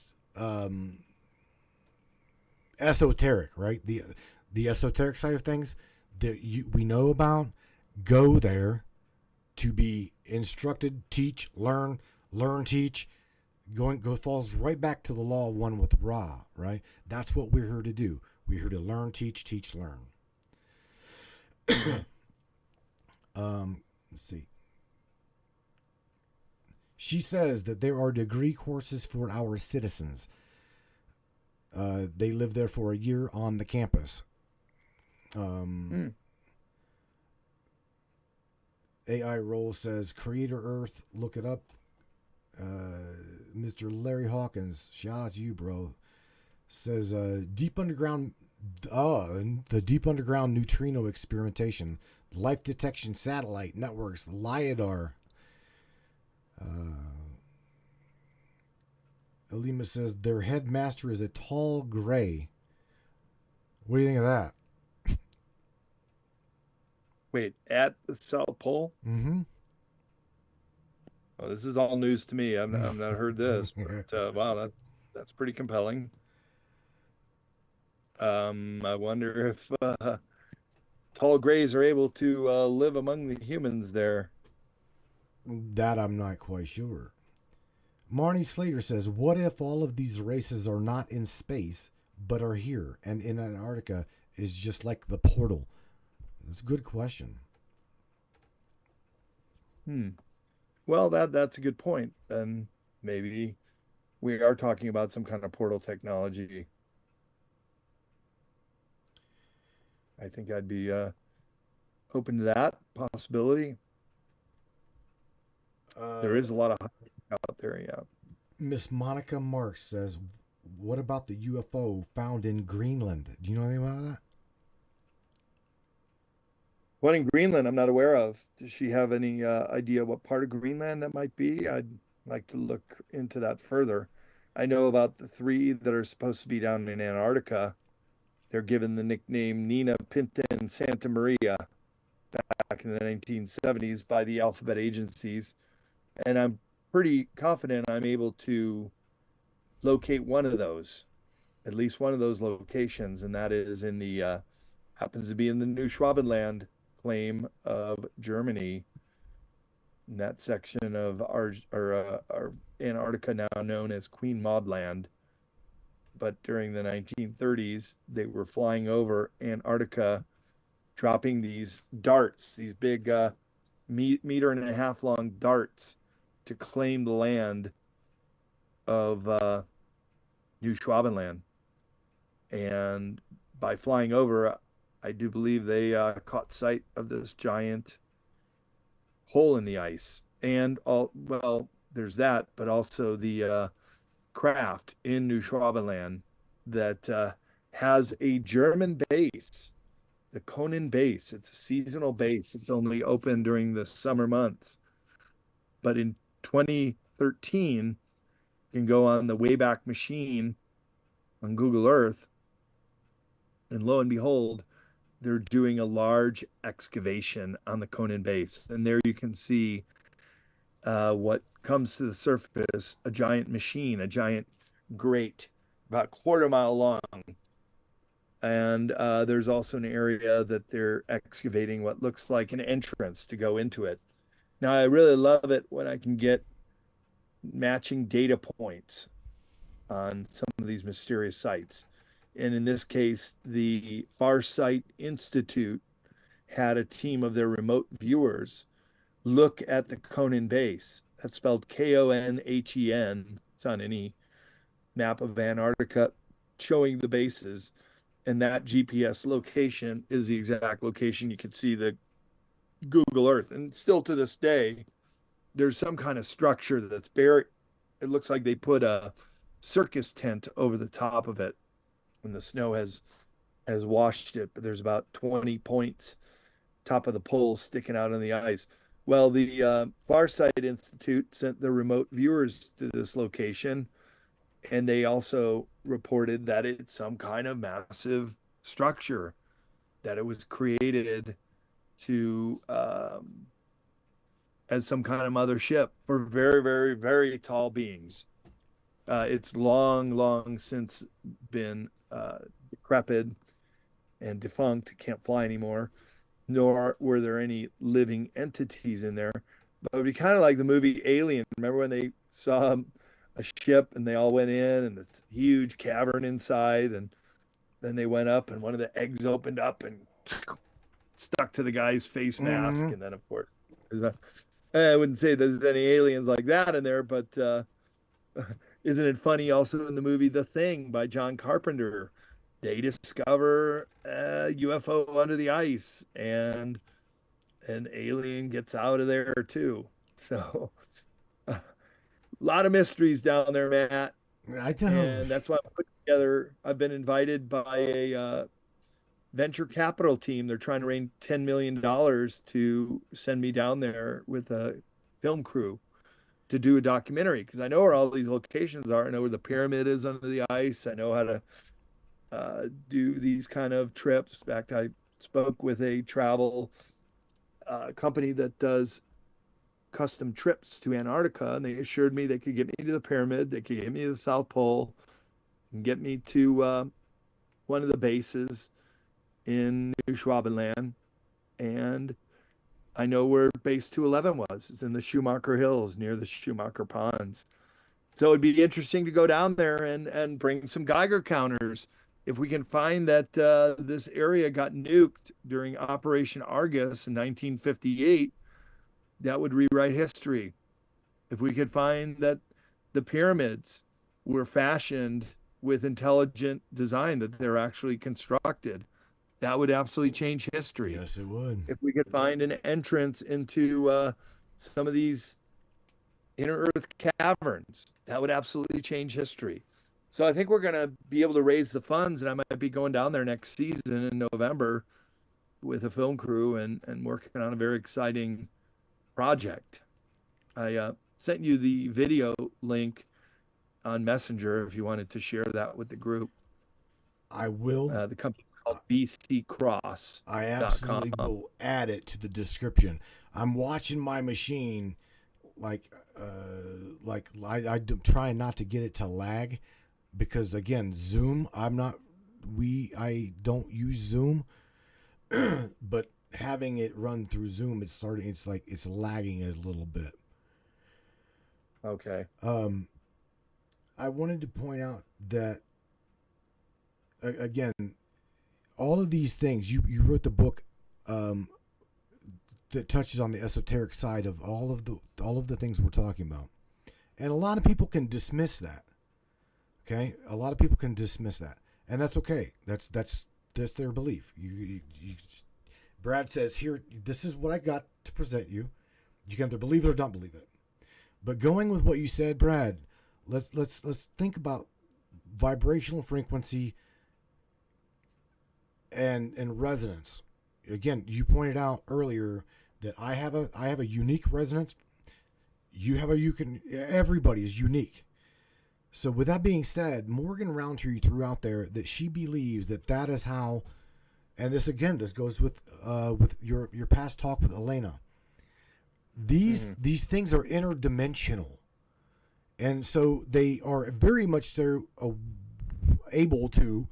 esoteric, right? The esoteric side of things that we know about. Go there to be instructed, teach, learn, teach. Go falls right back to the law of one with Ra, right? That's what we're here to do. We're here to learn, teach, learn. Let's see. She says that there are degree courses for our citizens. They live there for a year on the campus. AI Roll says Creator Earth, look it up. Mr. Larry Hawkins, shout out to you, bro. Says deep underground, the deep underground neutrino experimentation, life detection satellite networks, LIDAR. Alima says their headmaster is a tall gray. What do you think of that? Wait, at the South Pole? Mm-hmm. Well, this is all news to me. I've not heard this, but wow, that's pretty compelling. I wonder if tall grays are able to live among the humans there. That I'm not quite sure. Marnie Slater says, "What if all of these races are not in space but are here, and in Antarctica is just like the portal?" That's a good question. Hmm. Well, that's a good point. Then maybe we are talking about some kind of portal technology. I think I'd be open to that possibility. There Uh, is a lot of out there, yeah. Miss Monica Marks says, "What about the UFO found in Greenland? Do you know anything about that?" One in Greenland, I'm not aware of. Does she have any idea what part of Greenland that might be? I'd like to look into that further. I know about the three that are supposed to be down in Antarctica. They're given the nickname Nina, Pinta, and Santa Maria back in the 1970s by the alphabet agencies. And I'm pretty confident I'm able to locate one of those, at least one of those locations, and that is in the happens to be in the New Schwabenland claim of Germany, in that section of our Antarctica now known as Queen Maud Land. But during the 1930s, they were flying over Antarctica, dropping these darts, these big meter and a half long darts to claim the land of New Schwabenland. And by flying over, I do believe they caught sight of this giant hole in the ice. And all, well, there's that, but also the craft in New Schwabenland that has a German base, the Conan base. It's a seasonal base. It's only open during the summer months. But in 2013, you can go on the Wayback Machine on Google Earth, and lo and behold, they're doing a large excavation on the Conan base. And there you can see what comes to the surface, a giant machine, a giant grate, about a quarter mile long. And there's also an area that they're excavating what looks like an entrance to go into it. Now, I really love it when I can get matching data points on some of these mysterious sites. And in this case, the Farsight Institute had a team of their remote viewers look at the Conan base. That's spelled Konhen. It's on any map of Antarctica showing the bases. And that GPS location is the exact location you can see the Google Earth. And still to this day, there's some kind of structure that's buried. It looks like they put a circus tent over the top of it, and the snow has washed it. But there's about 20 points, top of the poles sticking out on the ice. Well, the Farsight Institute sent the remote viewers to this location, and they also reported that it's some kind of massive structure, that it was created to as some kind of mothership for very, very, very tall beings. It's long since been decrepit and defunct, can't fly anymore, nor were there any living entities in there. But it would be kind of like the movie Alien. Remember when they saw a ship and they all went in and this huge cavern inside, and then they went up and one of the eggs opened up and stuck to the guy's face mask. Mm-hmm. And then, of course, I wouldn't say there's any aliens like that in there, but isn't it funny also in the movie The Thing by John Carpenter? They discover a UFO under the ice and an alien gets out of there too. So a lot of mysteries down there, Matt. I don't. And that's why I put together. I've been invited by a venture capital team. They're trying to raise $10 million to send me down there with a film crew to do a documentary, because I know where all these locations are. I know where the pyramid is under the ice. I know how to do these kind of trips. In fact, I spoke with a travel company that does custom trips to Antarctica, and they assured me they could get me to the pyramid, they could get me to the South Pole, and get me to one of the bases in New Schwabenland. And I know where base 211 was. It's in the Schumacher Hills near the Schumacher Ponds. So it'd be interesting to go down there and bring some Geiger counters. If we can find that this area got nuked during Operation Argus in 1958, that would rewrite history. If we could find that the pyramids were fashioned with intelligent design, that they're actually constructed, that would absolutely change history. Yes, it would. If we could find an entrance into some of these inner earth caverns, that would absolutely change history. So I think we're going to be able to raise the funds, and I might be going down there next season in November with a film crew and working on a very exciting project. I sent you the video link on Messenger if you wanted to share that with the group. I will. The company called bccross.com. I absolutely will add it to the description. I'm watching my machine like I'm trying not to get it to lag, because again, Zoom, I don't use Zoom, but having it run through Zoom, it's lagging a little bit. Okay. I wanted to point out that again, all of these things, you wrote the book that touches on the esoteric side of all of the things we're talking about, and a lot of people can dismiss that. Okay, a lot of people can dismiss that, and that's okay. That's their belief. Brad says here, this is what I got to present you. You can either believe it or not believe it. But going with what you said, Brad, let's think about vibrational frequency and resonance. Again, you pointed out earlier that I have a unique resonance. Everybody is unique. So with that being said, Morgan Roundtree threw out there that she believes that is how, and this goes with your past talk with Elena. These things are interdimensional, and so they are very much so able to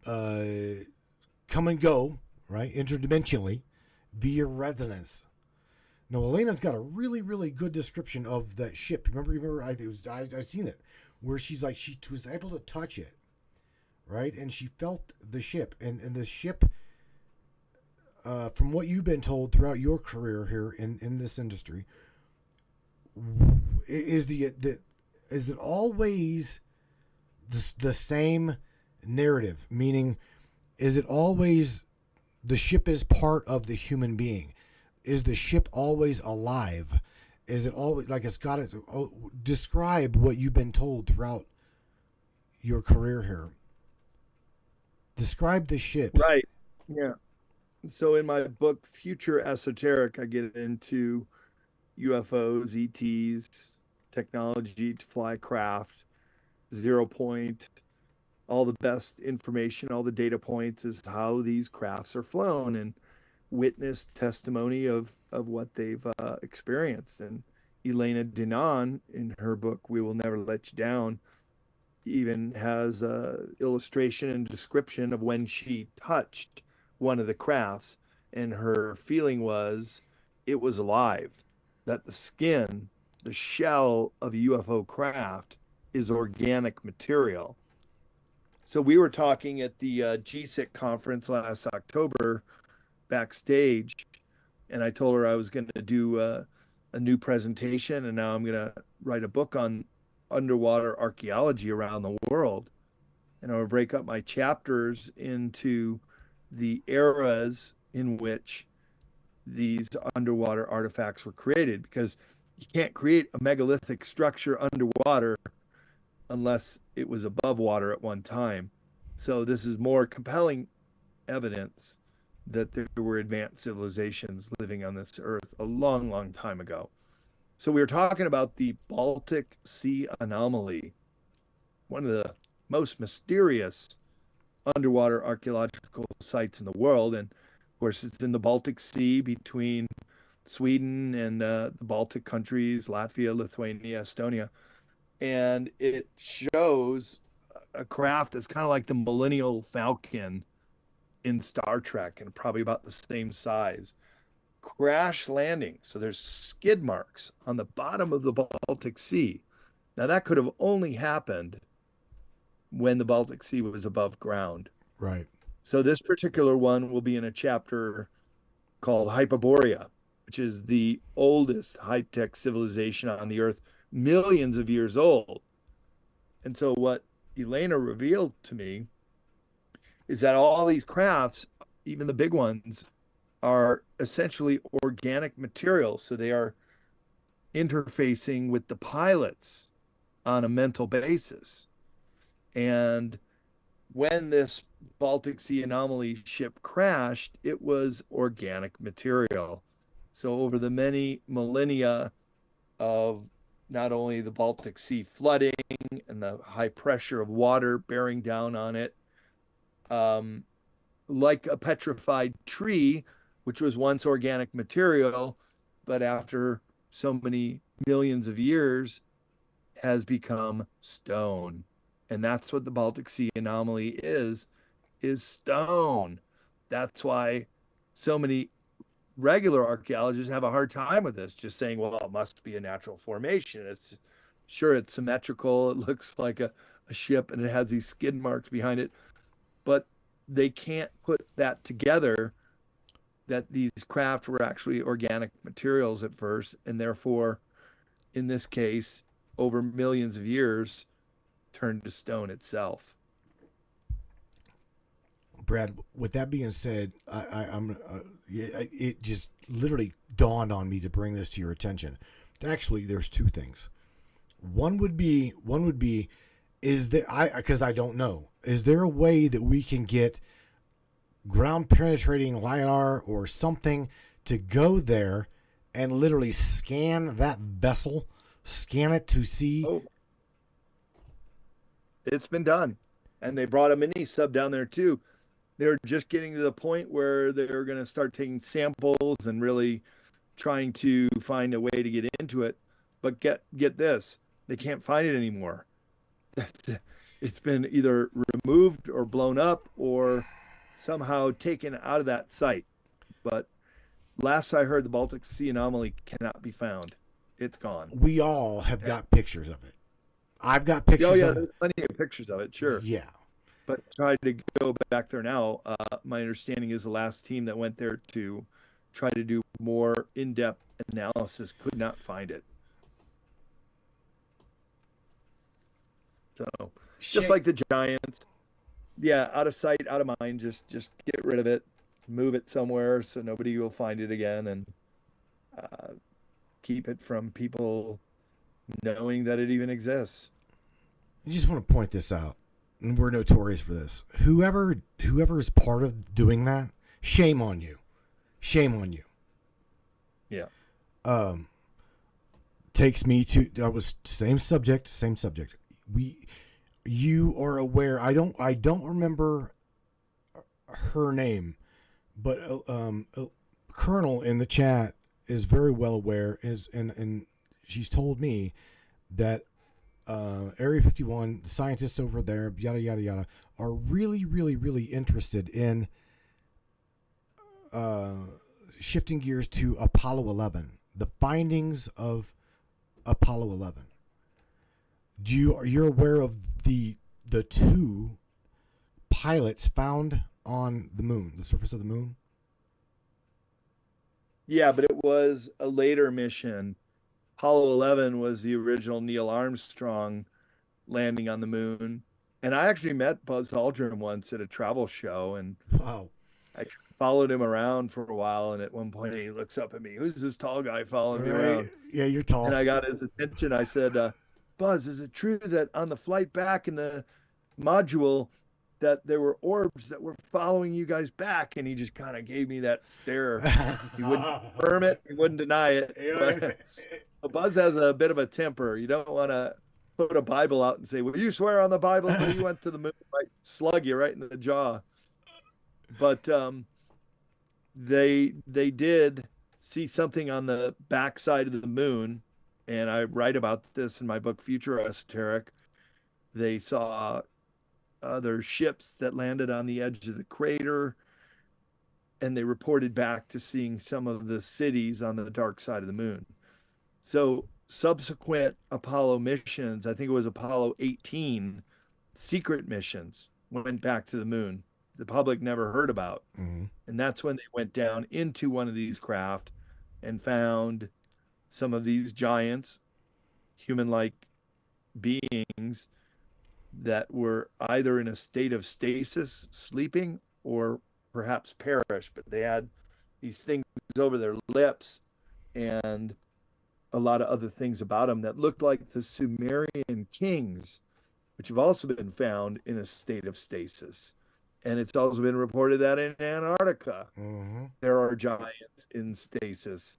come and go, right, interdimensionally via resonance. Now, Elena's got a really, really good description of that ship. Remember, I seen it, where she's like, she was able to touch it, right, and she felt the ship, and the ship, from what you've been told throughout your career here in this industry, is it always the same narrative? Meaning, is it always the ship is part of the human being? Is the ship always alive? Is it always like it's got to describe what you've been told throughout your career here? Describe the ships. Right. Yeah. So in my book, Future Esoteric, I get into UFOs, ETs, technology to fly craft, 0 point, all the best information, all the data points is how these crafts are flown, and witness testimony of what they've experienced. And Elena Dinan, in her book, We Will Never Let You Down, even has a illustration and description of when she touched one of the crafts, and her feeling was it was alive, that the skin, the shell of a UFO craft is organic material. So we were talking at the GSIC conference last October backstage, and I told her I was going to do a new presentation, and now I'm going to write a book on underwater archaeology around the world. And I will break up my chapters into the eras in which these underwater artifacts were created, because you can't create a megalithic structure underwater unless it was above water at one time. So this is more compelling evidence that there were advanced civilizations living on this earth a long, long time ago. So we were talking about the Baltic Sea anomaly, one of the most mysterious underwater archaeological sites in the world. And of course, it's in the Baltic Sea between Sweden and the Baltic countries, Latvia, Lithuania, Estonia. And it shows a craft that's kind of like the Millennial Falcon in Star Trek and probably about the same size. Crash landing. So there's skid marks on the bottom of the Baltic Sea. Now, that could have only happened when the Baltic Sea was above ground. Right. So this particular one will be in a chapter called Hyperborea, which is the oldest high-tech civilization on the Earth, millions of years old. And so what Elena revealed to me is that all these crafts, even the big ones, are essentially organic materials. So they are interfacing with the pilots on a mental basis. And when this Baltic Sea anomaly ship crashed, it was organic material. So over the many millennia of not only the Baltic Sea flooding and the high pressure of water bearing down on it, like a petrified tree, which was once organic material, but after so many millions of years has become stone. And that's what the Baltic Sea anomaly is stone. That's why so many regular archaeologists have a hard time with this, just saying, well, it must be a natural formation. It's sure it's symmetrical. It looks like a ship and it has these skid marks behind it, but they can't put that together that these craft were actually organic materials at first, and therefore, in this case, over millions of years, turned to stone itself. Brad, with that being said, it just literally dawned on me to bring this to your attention. Actually, there's two things. One would be, is there, because I don't know, is there a way that we can get ground penetrating LiDAR or something to go there and literally scan that vessel, scan it to see? Oh. It's been done. And they brought a mini sub down there too. They're just getting to the point where they're going to start taking samples and really trying to find a way to get into it. But get this, they can't find it anymore. It's been either removed or blown up or somehow taken out of that site. But last I heard, the Baltic Sea anomaly cannot be found. It's gone. We all have got pictures of it. I've got pictures. Oh yeah, there's plenty of pictures of it. Sure. Yeah. But try to go back there now. My understanding is the last team that went there to try to do more in-depth analysis could not find it. So just like the giants, yeah, out of sight, out of mind. Just get rid of it, move it somewhere so nobody will find it again, and keep it from people knowing that it even exists. I just want to point this out. And we're notorious for this. Whoever is part of doing that, shame on you. Shame on you. Yeah. Takes me to that was same subject. You are aware. I don't remember her name, but Colonel in the chat is very well aware. And she's told me that Area 51, the scientists over there, yada yada yada, are really, really, really interested in shifting gears to Apollo 11, the findings of Apollo 11. You're aware of the two pilots found on the moon, the surface of the moon? Yeah, but it was a later mission. Apollo 11 was the original Neil Armstrong landing on the moon. And I actually met Buzz Aldrin once at a travel show, and Wow. I followed him around for a while. And at one point he looks up at me, "Who's this tall guy following me around?" Yeah, you're tall. And I got his attention. I said, "Buzz, is it true that on the flight back in the module that there were orbs that were following you guys back?" And he just kind of gave me that stare. He wouldn't confirm it. He wouldn't deny it. But Buzz has a bit of a temper. You don't want to put a Bible out and say, "Will you swear on the Bible that you went to the moon?" Right, slug you right in the jaw. But they did see something on the backside of the moon, and I write about this in my book, Future Esoteric. They saw other ships that landed on the edge of the crater, and they reported back to seeing some of the cities on the dark side of the moon. So subsequent Apollo missions, I think it was Apollo 18, secret missions went back to the moon. The public never heard about. Mm-hmm. And that's when they went down into one of these craft and found some of these giants, human-like beings that were either in a state of stasis, sleeping, or perhaps perished, but they had these things over their lips and a lot of other things about them that looked like the Sumerian kings, which have also been found in a state of stasis. And it's also been reported that in Antarctica, there are giants in stasis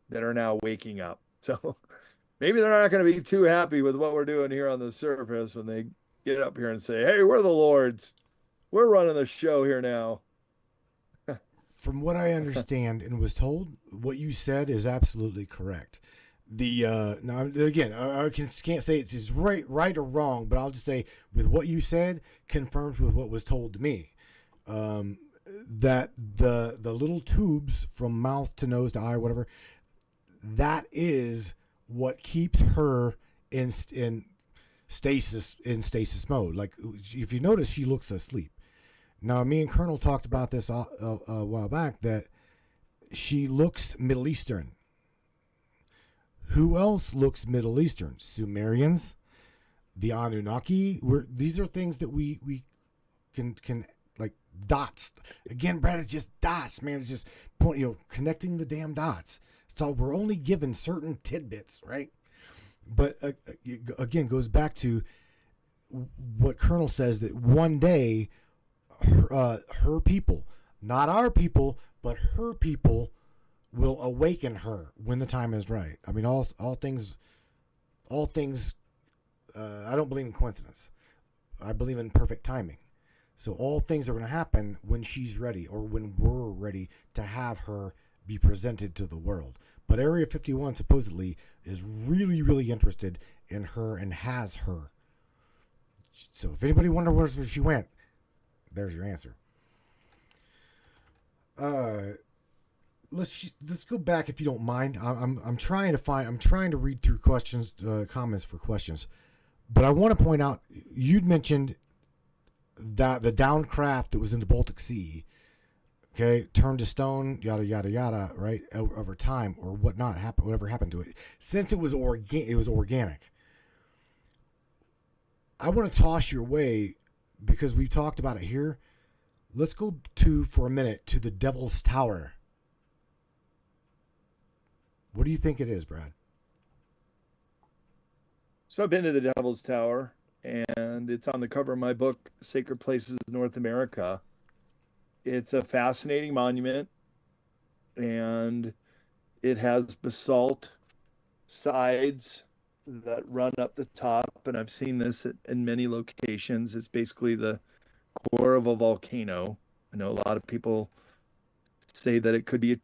that are now waking up. So maybe they're not going to be too happy with what we're doing here on the surface when they get up here and say, hey, we're the lords. We're running the show here now. From what I understand and was told, what you said is absolutely correct. The now again, I can't say it's right or wrong, but I'll just say with what you said confirms with what was told to me. That the little tubes from mouth to nose to eye, whatever, that is what keeps her in stasis mode. Like if you notice, she looks asleep. Now, me and Colonel talked about this a while back, that she looks Middle Eastern. Who else looks Middle Eastern? Sumerians, the Anunnaki. These are things that we can like dots. Again, Brad, it's just dots, man. It's just connecting the damn dots. So we're only given certain tidbits, right? But again, goes back to what Colonel says, that one day her people, not our people, but her people, will awaken her when the time is right. I mean, all things. I don't believe in coincidence. I believe in perfect timing. So all things are going to happen when she's ready, or when we're ready to have her be presented to the world. But Area 51 supposedly is really, really interested in her and has her. So if anybody wonders where she went, there's your answer. Let's go back, if you don't mind. I'm trying to read through questions, comments for questions, but I want to point out, you'd mentioned that the downed craft that was in the Baltic Sea, okay, turned to stone, yada yada yada, right, over time, or whatnot happened, whatever happened to it, since it was organic. I want to toss your way, because we talked about it here. Let's go for a minute to the Devil's Tower. What do you think it is, Brad? So I've been to the Devil's Tower, and it's on the cover of my book, Sacred Places of North America. It's a fascinating monument, and it has basalt sides that run up the top, and I've seen this in many locations. It's basically the core of a volcano. I know a lot of people say that it could be a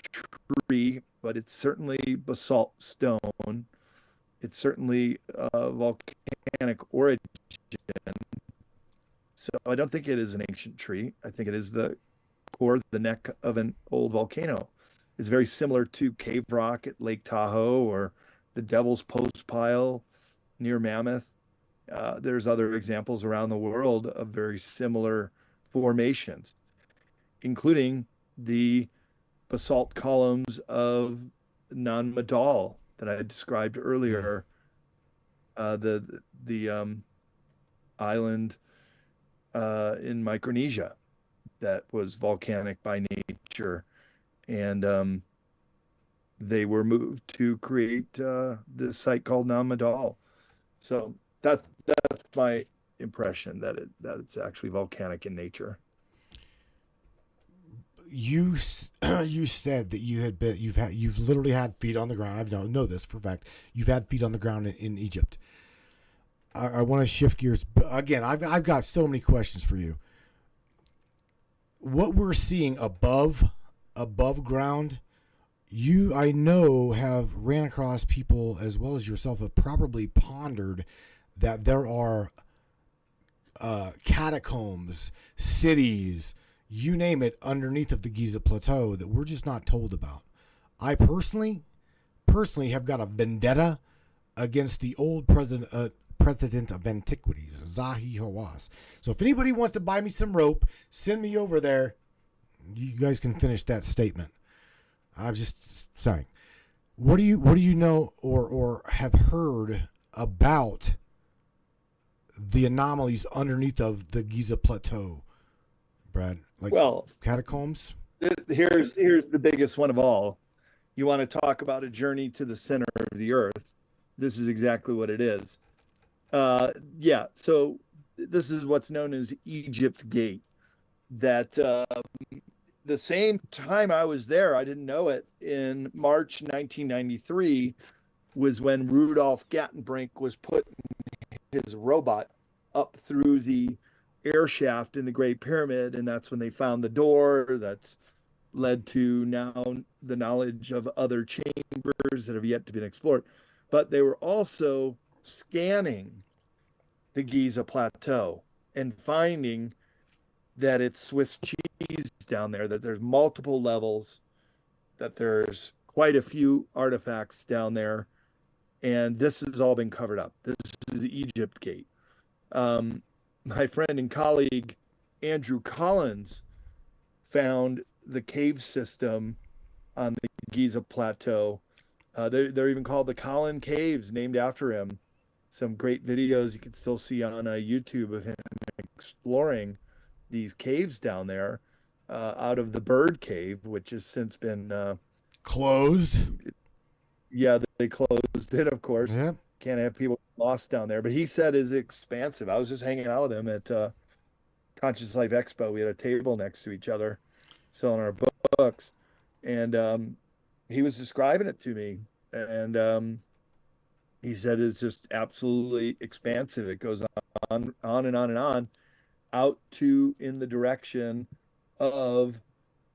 tree, but it's certainly basalt stone. It's certainly volcanic origin. So I don't think it is an ancient tree. I think it is the core, the neck of an old volcano. It's very similar to Cave Rock at Lake Tahoe, or the Devil's Post Pile near Mammoth. There's other examples around the world of very similar formations, including the basalt columns of Nan Madol that I had described earlier, the island in Micronesia that was volcanic by nature, and they were moved to create this site called Nan Madol. So that's my impression, that it's actually volcanic in nature. You said that you've literally had feet on the ground. I know this for a fact. You've had feet on the ground in Egypt. I want to shift gears again. I've got so many questions for you. What we're seeing above ground, you, I know, have ran across people as well as yourself have probably pondered that there are catacombs, cities, you name it, underneath of the Giza Plateau that we're just not told about. I personally have got a vendetta against the old president of antiquities, Zahi Hawass. So if anybody wants to buy me some rope, send me over there. You guys can finish that statement. I'm just saying. What do you know or have heard about the anomalies underneath of the Giza Plateau, Brad? Like, Well, catacombs? here's the biggest one of all. You want to talk about a journey to the center of the earth. This is exactly what it is. Yeah, so this is what's known as Egypt Gate. That the same time I was there, I didn't know it, in March 1993 was when Rudolf Gattenbrink was putting his robot up through the air shaft in the Great Pyramid, and that's when they found the door that's led to now the knowledge of other chambers that have yet to be explored. But they were also scanning the Giza Plateau and finding that it's Swiss cheese down there, that there's multiple levels, that there's quite a few artifacts down there, and this has all been covered up. This is Egypt Gate. My friend and colleague Andrew Collins found the cave system on the Giza Plateau. They're even called the Collin Caves, named after him. Some great videos you can still see on YouTube of him exploring these caves down there, out of the Bird Cave, which has since been Closed. Yeah, they closed it, of course. Yep. Can't have people lost down there. But he said is expansive. I was just hanging out with him at Conscious Life Expo. We had a table next to each other selling our books. And he was describing it to me. And he said it's just absolutely expansive. It goes on and on and on, out to in the direction of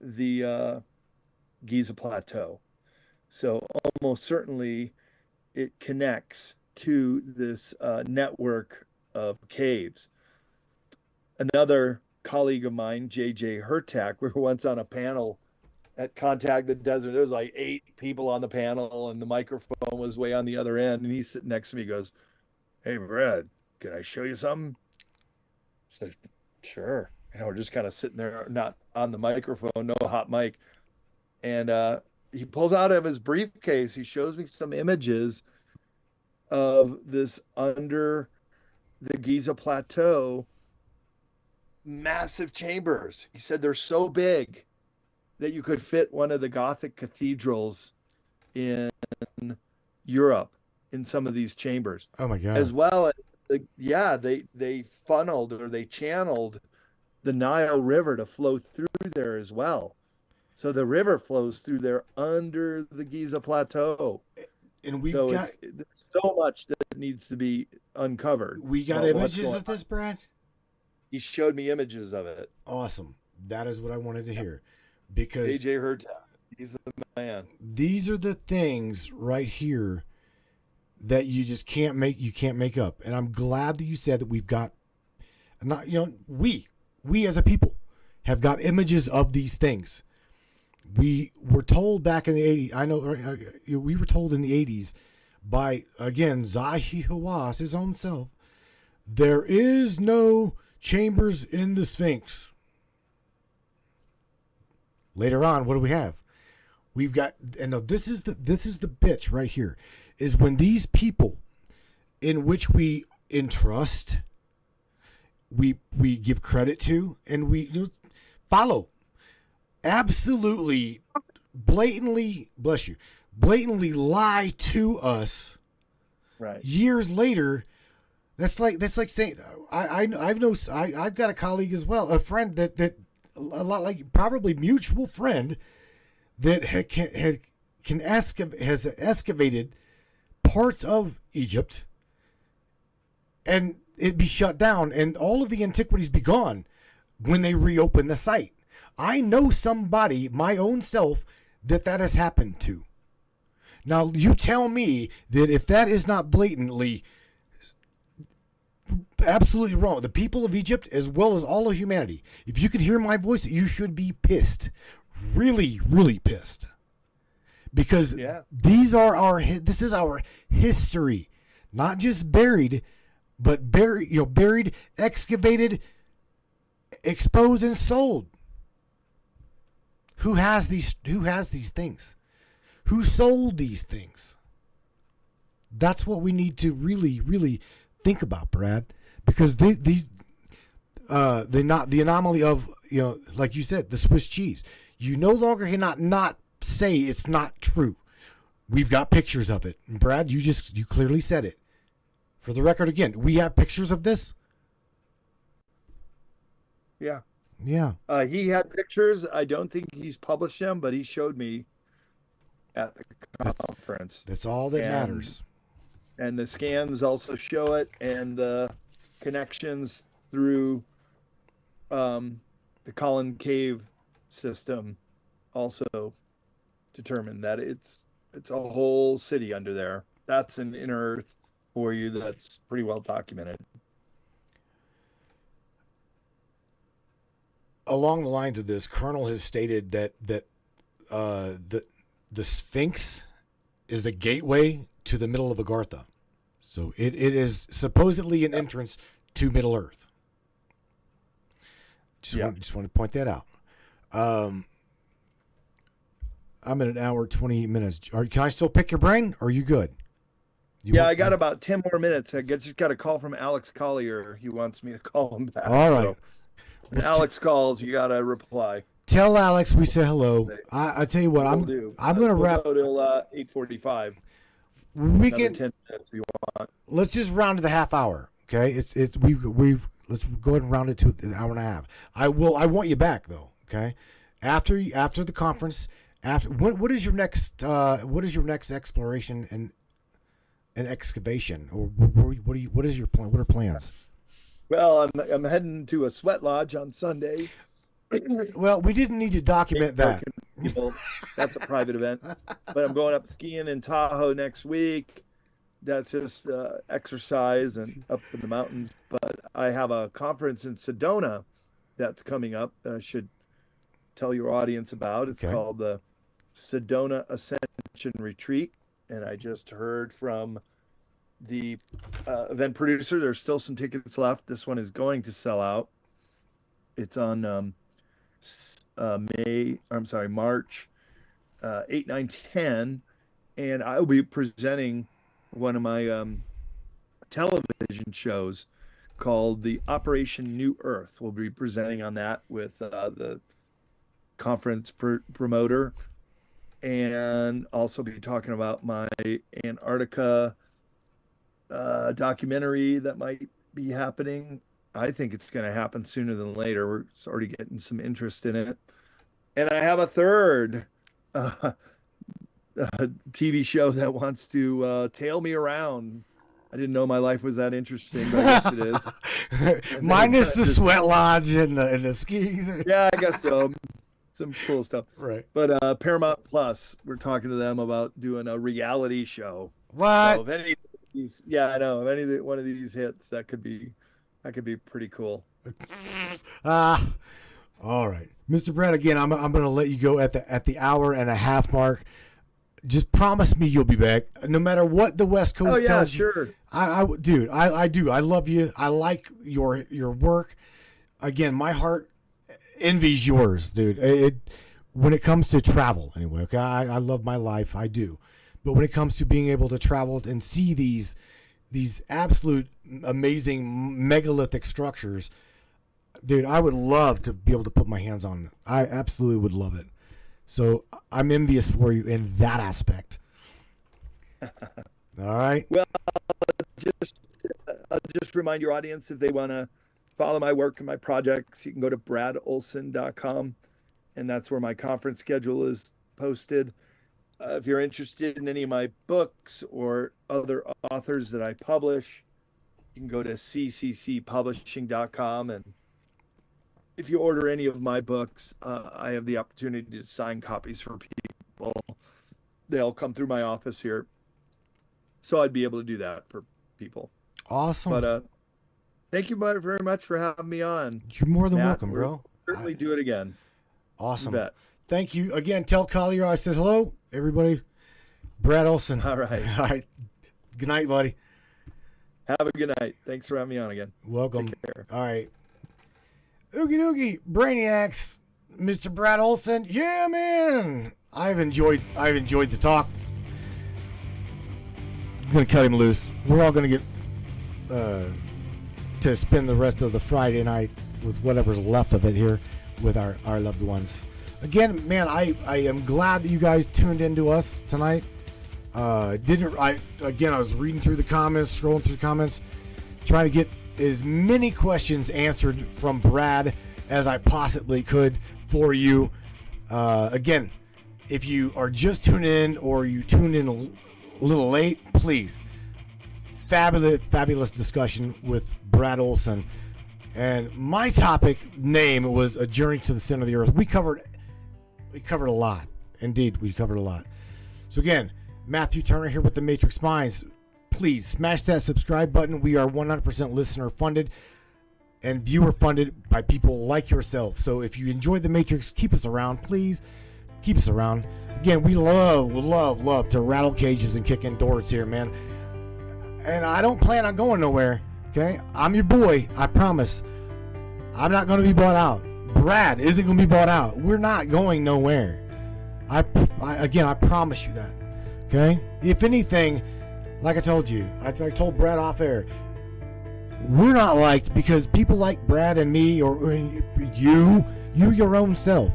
the Giza Plateau. So almost certainly it connects to this network of caves. Another colleague of mine, JJ Hertak, we were once on a panel at Contact the Desert. There was like 8 people on the panel, and the microphone was way on the other end. And he's sitting next to me, goes, "Hey, Brad, can I show you something?" I said, "Sure." We're just kind of sitting there, not on the microphone, no hot mic. And he pulls out of his briefcase. He shows me some images of this under the Giza Plateau, massive chambers. He said they're so big that you could fit one of the Gothic cathedrals in Europe in some of these chambers. Oh my God. As well as, they funneled, or they channeled the Nile River to flow through there as well. So the river flows through there under the Giza Plateau. And there's so much that needs to be uncovered. We got images of this, Brad? He showed me images of it. Awesome. That is what I wanted to hear. Because AJ Hertak, he's the man. These are the things right here that you just can't make up. And I'm glad that you said that we've got, not, we as a people have got images of these things. We were told back in the 80s, I know, we were told in the 80s by, again, Zahi Hawass, his own self, there is no chambers in the Sphinx. Later on, what do we have? We've got, and this is the bitch right here, is when these people in which we entrust, we give credit to, and we follow, absolutely, blatantly lie to us. Right. Years later, that's like saying, I've got a colleague as well, a friend that a lot like probably mutual friend that has excavated parts of Egypt and it be shut down and all of the antiquities be gone when they reopen the site. I know somebody, my own self, that has happened to. Now, you tell me that if that is not blatantly, absolutely wrong, the people of Egypt as well as all of humanity, if you can hear my voice, you should be pissed. Really, really pissed. Because this is our history. Not just buried, but buried, excavated, exposed, and sold. Who has these things? Who sold these things? That's what we need to really, really think about, Brad. Because the anomaly of, like you said, the Swiss cheese. You no longer cannot not say it's not true. We've got pictures of it. And Brad, you clearly said it. For the record, again, we have pictures of this. Yeah. Yeah. He had pictures. I don't think he's published them, but he showed me at the conference. That's all that matters. And the scans also show it, and the connections through the Colin Cave system also determine that it's a whole city under there. That's an inner Earth for you that's pretty well documented. Along the lines of this, Colonel has stated that the Sphinx is the gateway to the middle of Agartha. So it is supposedly an entrance to Middle Earth. Just want to point that out. I'm at an hour 20 minutes. Can I still pick your brain? Or are you good? I got about 10 more minutes. I just got a call from Alex Collier. He wants me to call him back. All right. So when Alex calls, you got to reply. Tell Alex we say hello. I tell you what, I'm going to wrap. We'll go till 8:45. We can 10 minutes if you want. Let's just round to the half hour. Okay, we've let's go ahead and round it to an hour and a half. I want you back though. Okay, after the conference. What is your next exploration and excavation, or what is your plan? What are plans? Well, I'm heading to a sweat lodge on Sunday. Well, we didn't need to document that. That's a private event. But I'm going up skiing in Tahoe next week. That's just exercise and up in the mountains. But I have a conference in Sedona that's coming up that I should tell your audience about. It's called the Sedona Ascension Retreat. And I just heard from the event producer. There's still some tickets left. This one is going to sell out. It's on March 8, 9, 10. And I'll be presenting one of my television shows called the Operation New Earth. We'll be presenting on that with the conference promoter, and also be talking about my Antarctica documentary that might be happening. I think it's going to happen sooner than later. We're already getting some interest in it. And I have a third TV show that wants to tail me around. I didn't know my life was that interesting, but I guess it is. Minus the sweat lodge and the skis. Yeah, I guess so. Some cool stuff. Right. But Paramount Plus, we're talking to them about doing a reality show. What? So if any of these, yeah, I know. If one of these hits, that could be pretty cool. All right, Mr. Brad. Again, I'm going to let you go at the hour and a half mark. Just promise me you'll be back, no matter what the West Coast tells you. Sure. I do. I love you. I like your work. Again, my heart envies yours, dude. When it comes to travel, anyway. Okay, I love my life. I do, but when it comes to being able to travel and see these absolute amazing megalithic structures, dude, I would love to be able to put my hands on it. I absolutely would love it. So I'm envious for you in that aspect. All right. Well, I'll just remind your audience, if they want to follow my work and my projects, you can go to bradolson.com, and that's where my conference schedule is posted. If you're interested in any of my books or other authors that I publish, you can go to cccpublishing.com, and if you order any of my books, I have the opportunity to sign copies for people. people. They'll come through my office here. So I'd be able to do that for people. Awesome. But thank you very much for having me on. You're more than Matt. welcome, bro. We'll certainly do it again. Awesome. You bet. Thank you again. Tell Collier I said hello, everybody. Brad Olson. All right. All right. Good night, buddy. Have a good night. Thanks for having me on again. Welcome. Take care. All right. Oogie doogie, brainiacs, Mr. Brad Olson. Yeah, man. I've enjoyed the talk. I'm gonna cut him loose. We're all gonna get to spend the rest of the Friday night with whatever's left of it here with our loved ones. Again, man, I am glad that you guys tuned into us tonight. I was reading through the comments, scrolling through the comments, trying to get as many questions answered from Brad as I possibly could for you. Again, if you are just tuning in or you tuned in a little late, please, fabulous discussion with Brad Olson. And my topic name was A Journey to the Center of the Earth. We covered a lot. Indeed, we covered a lot. So again, Matthew Turner here with the Matrix Minds. Please smash that subscribe button. We are 100% listener funded and viewer funded by people like yourself. So if you enjoy the Matrix, keep us around. Please keep us around. Again, we love to rattle cages and kick in doors here, man. And I don't plan on going nowhere. Okay, I'm your boy. I promise. I'm not going to be bought out. Brad isn't going to be bought out. We're not going nowhere. I promise you that. Okay? If anything, like I told you, I told Brad off air, we're not liked because people like Brad and me or you your own self.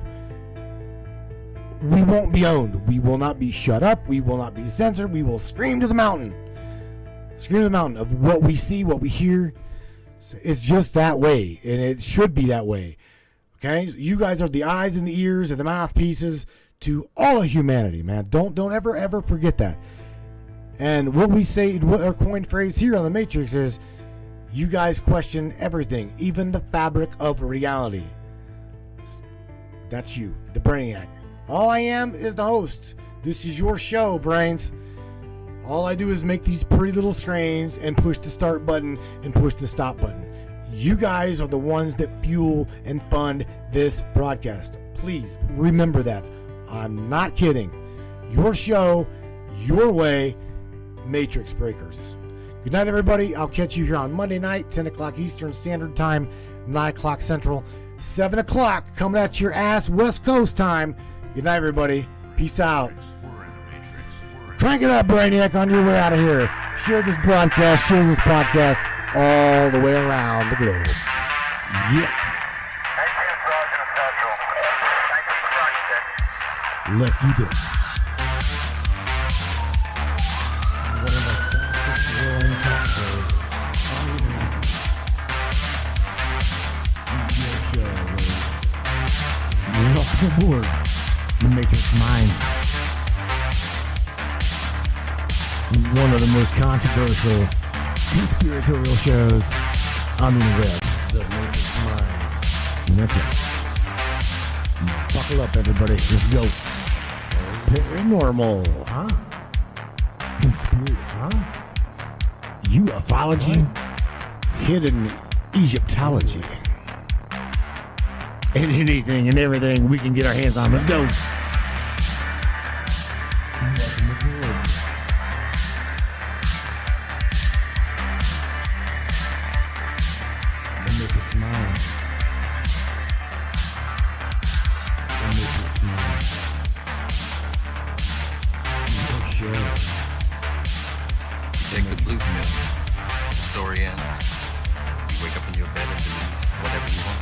We won't be owned. We will not be shut up. We will not be censored. We will scream to the mountain. Scream to the mountain of what we see, what we hear. It's just that way, and it should be that way. Okay? You guys are the eyes and the ears and the mouthpieces to all of humanity, man. Don't ever forget that. And what we say, what our coined phrase here on the Matrix is, you guys question everything, even the fabric of reality. That's you, the Brainiac. All I am is the host. This is your show, brains. All I do is make these pretty little screens and push the start button and push the stop button. You guys are the ones that fuel and fund this broadcast. Please remember that. I'm not kidding. Your show, your way, Matrix Breakers. Good night, everybody. I'll catch you here on Monday night, 10 o'clock Eastern Standard Time, 9 o'clock Central, 7 o'clock coming at your ass West Coast time. Good night, everybody. Peace out. Crank it up, Brainiac, on your way out of here. Share this broadcast, share this podcast all the way around the globe. Yeah. Let's do this. One of the fastest growing talk shows on the internet. Your show, welcome aboard, the Matrix Minds. One of the most controversial conspiratorial shows on the web, the Matrix Minds. And that's right. Buckle up, everybody. Let's go. Paranormal, huh? Conspiracy, huh? Ufology, hidden Egyptology, and anything and everything we can get our hands on. Let's go. Welcome aboard. The Matrix Minds. The Matrix Minds. Your show. Take the blues pills. The story ends. You wake up in your bed and believe whatever you want.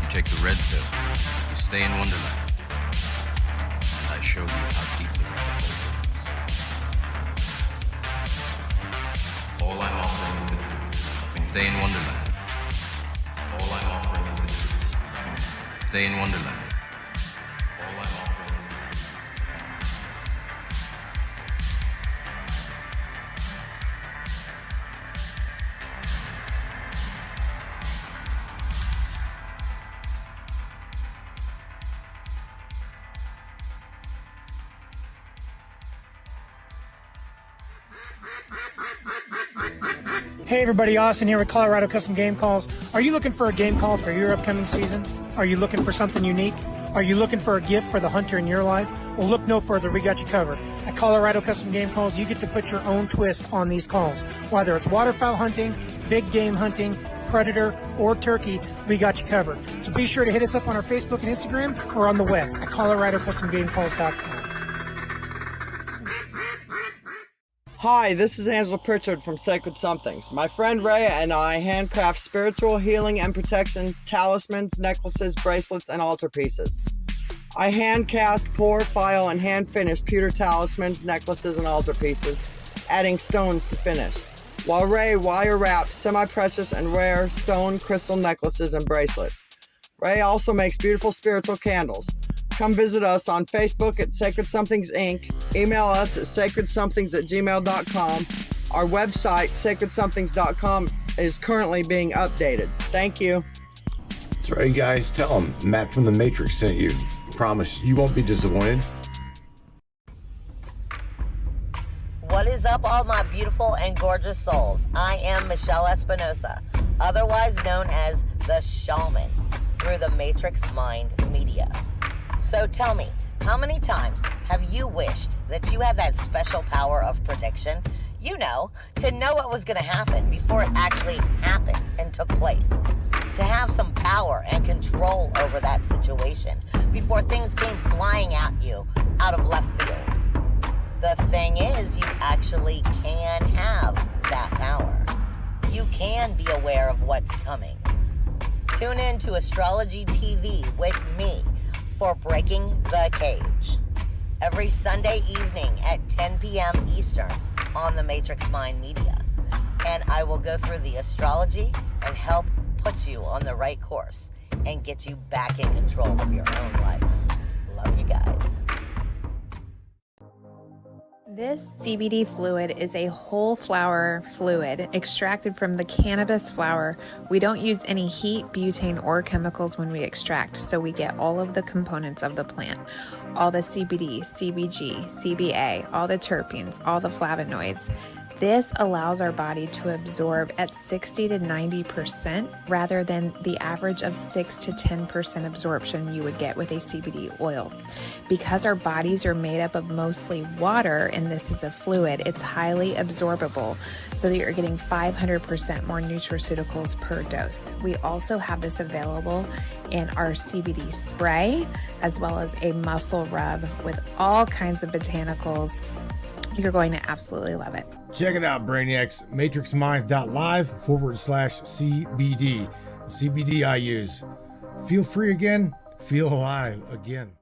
You take the red pill. You stay in Wonderland. And I show you how deep the rabbit hole goes. All I'm offering is the truth. Stay in Wonderland. All I'm offering is the truth. Stay in Wonderland. All I'm offering is the truth. Hey everybody, Austin here with Colorado Custom Game Calls. Are you looking for a game call for your upcoming season? Are you looking for something unique? Are you looking for a gift for the hunter in your life? Well, look no further. We got you covered. At Colorado Custom Game Calls, you get to put your own twist on these calls. Whether it's waterfowl hunting, big game hunting, predator, or turkey, we got you covered. So be sure to hit us up on our Facebook and Instagram or on the web at coloradocustomgamecalls.com. Hi, this is Angela Pritchard from Sacred Somethings. My friend Ray and I handcraft spiritual healing and protection talismans, necklaces, bracelets, and altar pieces. I hand cast, pour, file, and hand finish pewter talismans, necklaces, and altar pieces, adding stones to finish. While Ray wire wraps semi-precious and rare stone crystal necklaces and bracelets. Ray also makes beautiful spiritual candles. Come visit us on Facebook at Sacred Somethings Inc. Email us at sacredsomethings@gmail.com. Our website, sacredsomethings.com, is currently being updated. Thank you. That's right, guys. Tell them Matt from The Matrix sent you. Promise you won't be disappointed. What is up, all my beautiful and gorgeous souls? I am Michelle Espinosa, otherwise known as the Shaman, through the Matrix Mind Media. So tell me, how many times have you wished that you had that special power of prediction? You know, to know what was going to happen before it actually happened and took place. To have some power and control over that situation before things came flying at you out of left field. The thing is, you actually can have that power. You can be aware of what's coming. Tune in to Astrology TV with me for Breaking the Cage every Sunday evening at 10 p.m. Eastern on the Matrix Mind Media. And I will go through the astrology and help put you on the right course and get you back in control of your own life. Love you guys. This CBD fluid is a whole flower fluid extracted from the cannabis flower. We don't use any heat, butane, or chemicals when we extract, so we get all of the components of the plant. All the CBD, CBG, CBA, all the terpenes, all the flavonoids. This allows our body to absorb at 60 to 90% rather than the average of 6 to 10% absorption you would get with a CBD oil. Because our bodies are made up of mostly water and this is a fluid, it's highly absorbable so that you're getting 500% more nutraceuticals per dose. We also have this available in our CBD spray as well as a muscle rub with all kinds of botanicals. You're going to absolutely love it. Check it out, brainiacs. matrixminds.live/CBD. CBD I use. Feel free again. Feel alive again.